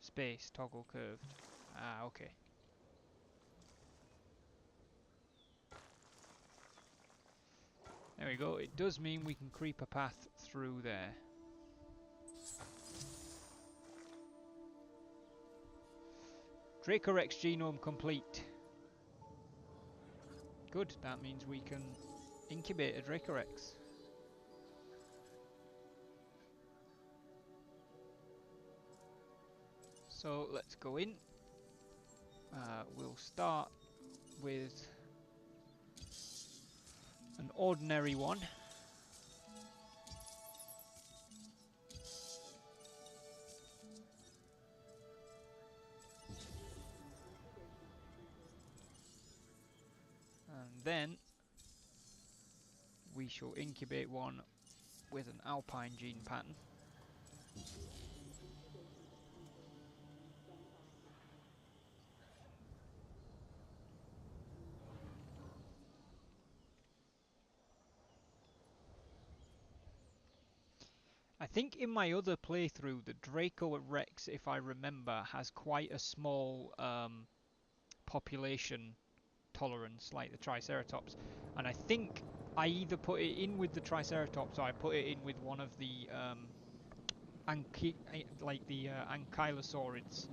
Space, toggle curved. Ah, okay. There we go. It does mean we can creep a path through there. Dracorex genome complete. Good, that means we can incubate a Dracorex. So let's go in. We'll start with an ordinary one. And then we shall incubate one with an alpine gene pattern. I think in my other playthrough, the Dracorex, if I remember, has quite a small population tolerance, like the Triceratops. And I think I either put it in with the Triceratops or I put it in with one of the ankylosaurids,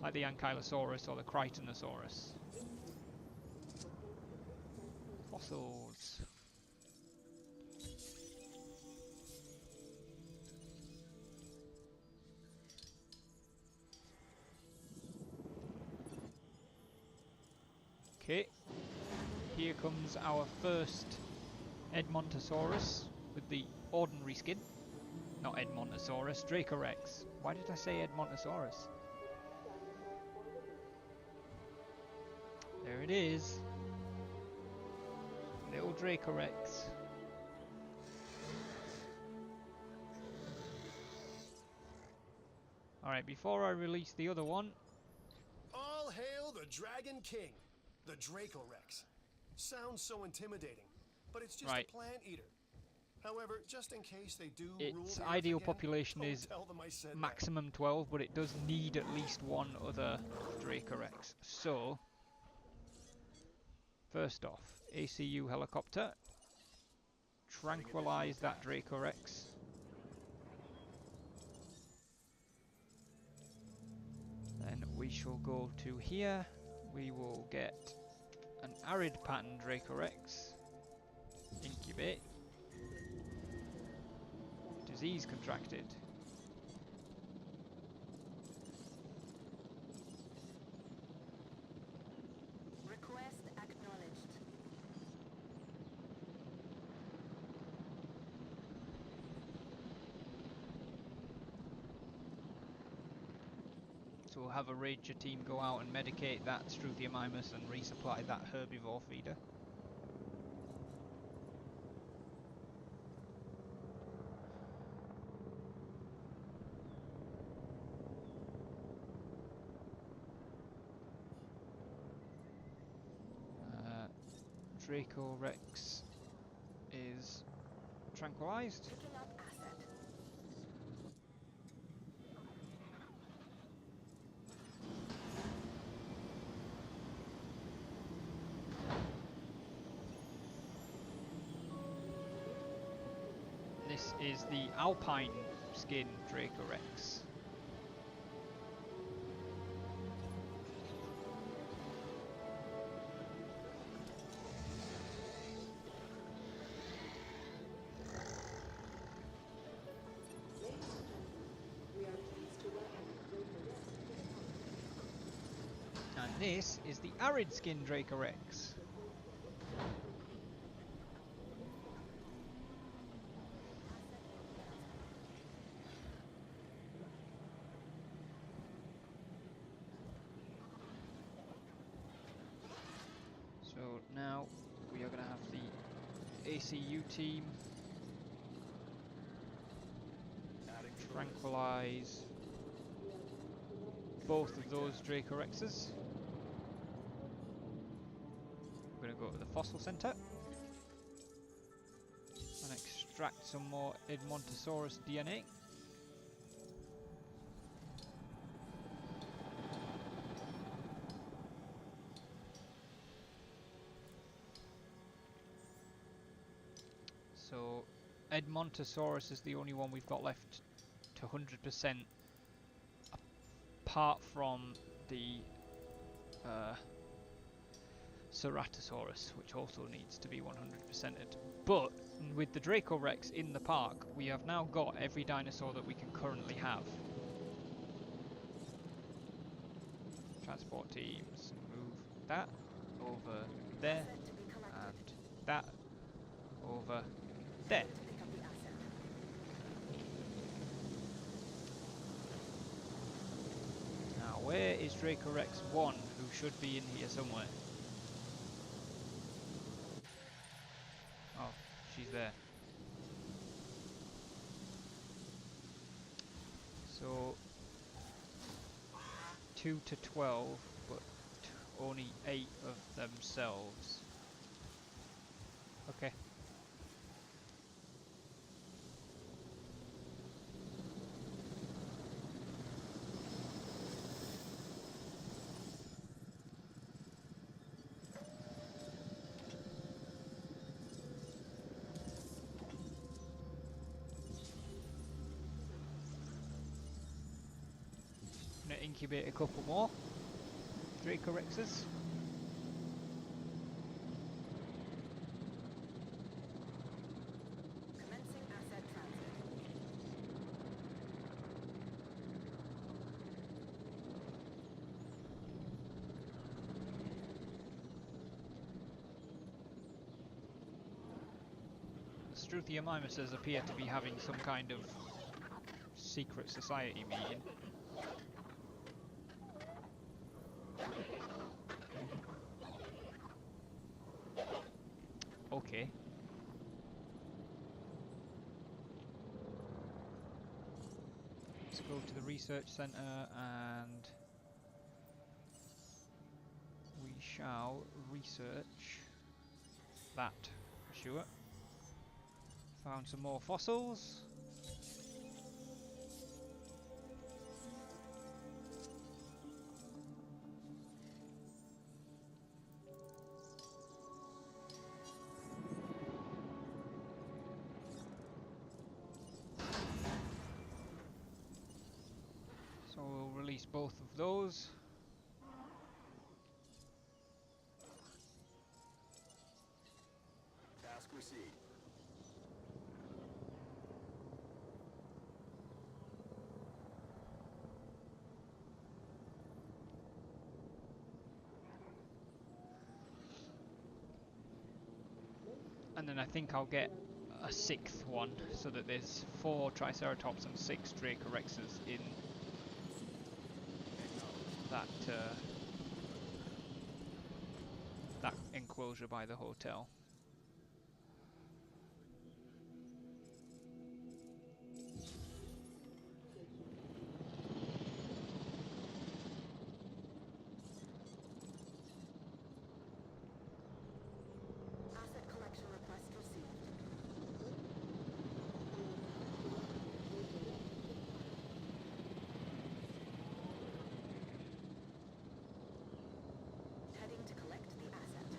like the Ankylosaurus or the Crichtonosaurus. Fossils. Okay, here comes our first Edmontosaurus with the ordinary skin. Not Edmontosaurus, Dracorex. Why did I say Edmontosaurus? There it is. Little Dracorex. Alright, before I release the other one... All hail the Dragon King, the Dracorex. Sounds so intimidating, but it's just a plant eater. However, just in case they do rule its the ideal Earth again, population is maximum 12, but it does need at least one other Dracorex. So, first off, ACU helicopter. Tranquilize that Dracorex. Then we shall go to here. We will get an arid pattern Dracorex. Incubate. Disease contracted. Request acknowledged. So we'll have a ranger team go out and medicate that Struthiomimus and resupply that herbivore feeder. Dracorex is tranquilized. Picking up asset. This is the alpine skin Dracorex. this is the arid skin Dracorex. So now we are going to have the ACU team tranquilize both of those Dracorexes. We're going to go to the fossil center and extract some more Edmontosaurus DNA. So Edmontosaurus is the only one we've got left to 100%, apart from the Ceratosaurus, which also needs to be 100%ed. But with the Dracorex in the park, we have now got every dinosaur that we can currently have. Transport teams, move that over there, and that over there. Now, where is Dracorex 1, who should be in here somewhere? Oh, she's there. So 2 to 12, but only 8 of themselves. Okay. Gonna incubate a couple more Dracorexes. Commencing asset transit. Struthiomimuses appear to be having some kind of secret society meeting. Okay. Let's go to the research center and we shall research that for sure. Found some more fossils. So we'll release both of those. Task received. And then I think I'll get a 6th one, so that there's 4 Triceratops and 6 Dracorexes in that that enclosure by the hotel. Asset collection request received. Heading to collect the asset.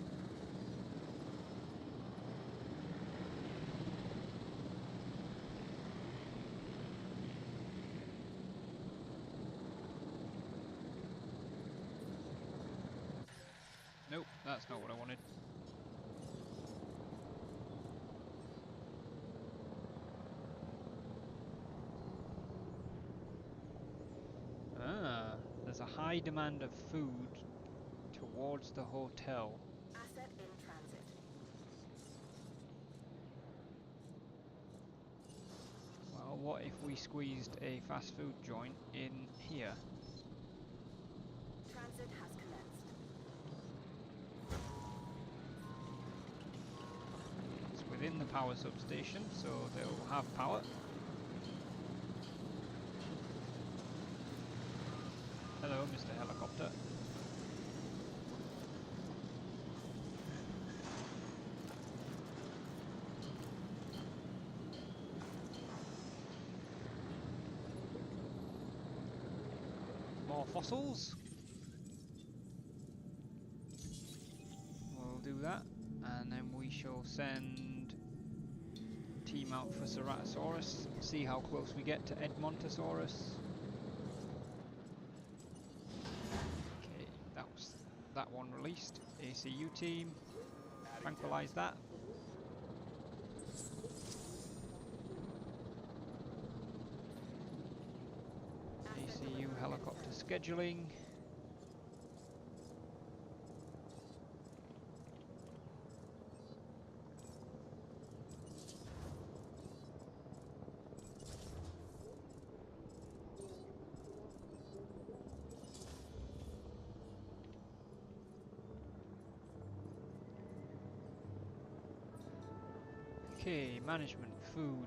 Nope, that's not what I wanted. Ah, there's a high demand of food towards the hotel. Asset in transit. Well, what if we squeezed a fast food joint in here? Transit has commenced. It's within the power substation, so they'll have power. Hello, Mr. Helicopter. More fossils. We'll do that, and then we shall send a team out for Ceratosaurus, see how close we get to Edmontosaurus. Okay, that was that one released. ACU team, tranquilize that. ACU helicopter scheduling. Okay, management, food.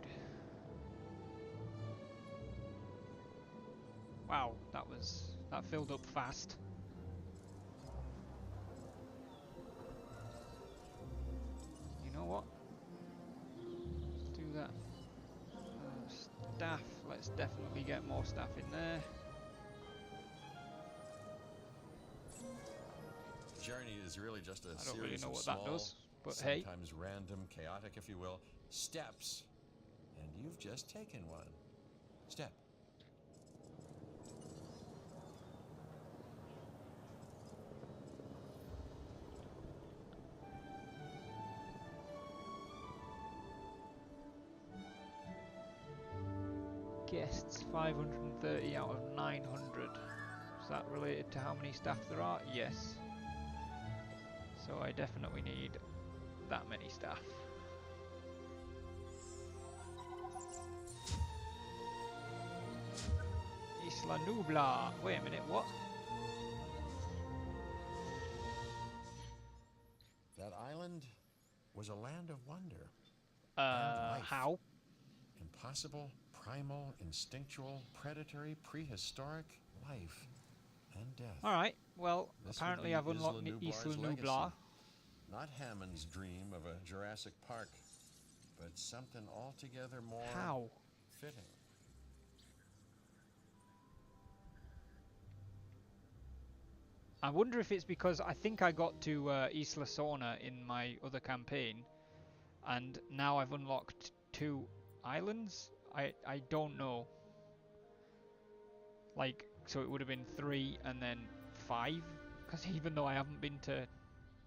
Wow, that filled up fast. You know what? Let's do that. Staff, let's definitely get more staff in there. Journey is really just a I don't series really know of what small, that does, but hey. sometimes random, chaotic, if you will, steps. And you've just taken one. Step. Guests 530 out of 900. Is that related to how many staff there are? Yes. So I definitely need that many staff. Isla Nublar. Wait a minute, what? That island was a land of wonder. And life. How? Impossible, primal, instinctual, predatory, prehistoric life and death. Alright, well, This apparently would I've be unlocked Isla Isla Nublar's Nublar. legacy. Not Hammond's dream of a Jurassic Park, but something altogether more How? fitting. I wonder if it's because I think I got to Isla Sorna in my other campaign, and now I've unlocked 2 islands? I don't know. Like, so it would have been 3 and then 5? Because even though I haven't been to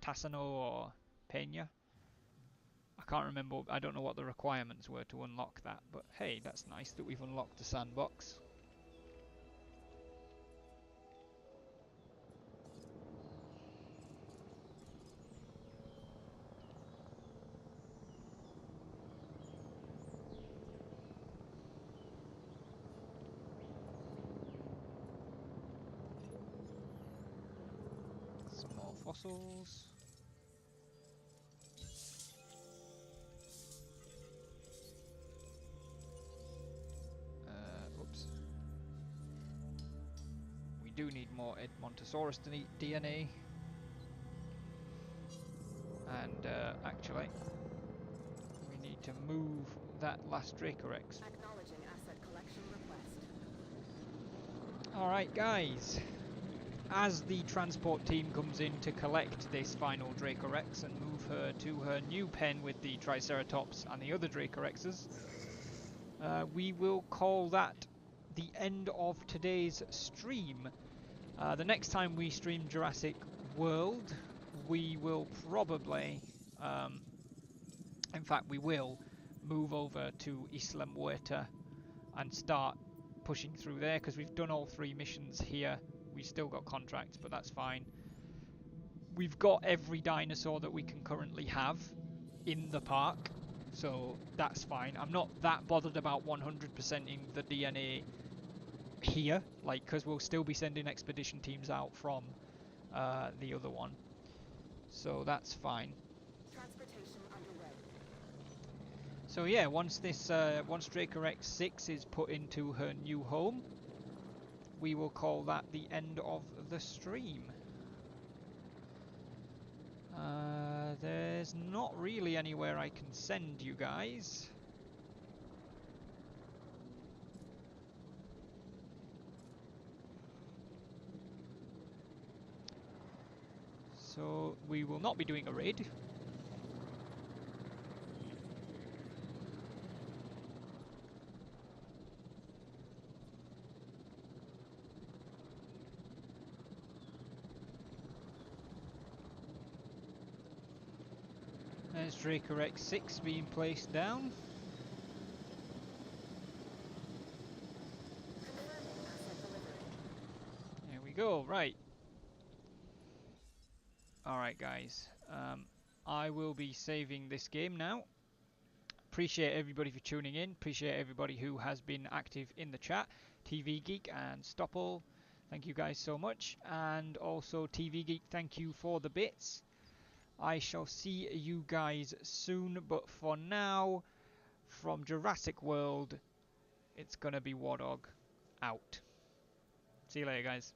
Tassano or Peña, I can't remember, I don't know what the requirements were to unlock that, but hey, that's nice that we've unlocked the sandbox. Some more fossils. Oops. We do need more Edmontosaurus DNA. And actually, we need to move that last Dracorex. Acknowledging asset collection request. Alright guys, as the transport team comes in to collect this final Dracorex and move her to her new pen with the Triceratops and the other Dracorexes, we will call that the end of today's stream. The next time we stream Jurassic World, we will probably, in fact we will, move over to Isla Muerta and start pushing through there, because we've done all 3 missions here. We still got contracts, but that's fine. we've got every dinosaur that we can currently have in the park, so that's fine. I'm not that bothered about 100%ing the DNA here, like, because we'll still be sending expedition teams out from the other one, so that's fine. Transportation underway. So yeah, once Draco X6 is put into her new home, we will call that the end of the stream. There's not really anywhere I can send you guys. So we will not be doing a raid. There's Draco X6 being placed down. Confirming asset delivery. There we go, right. Alright guys, I will be saving this game now. Appreciate everybody for tuning in, appreciate everybody who has been active in the chat. TV Geek and Stopple, thank you guys so much. And also TV Geek, thank you for the bits. I shall see you guys soon, but for now, from Jurassic World, it's gonna be War Dog out. See you later, guys.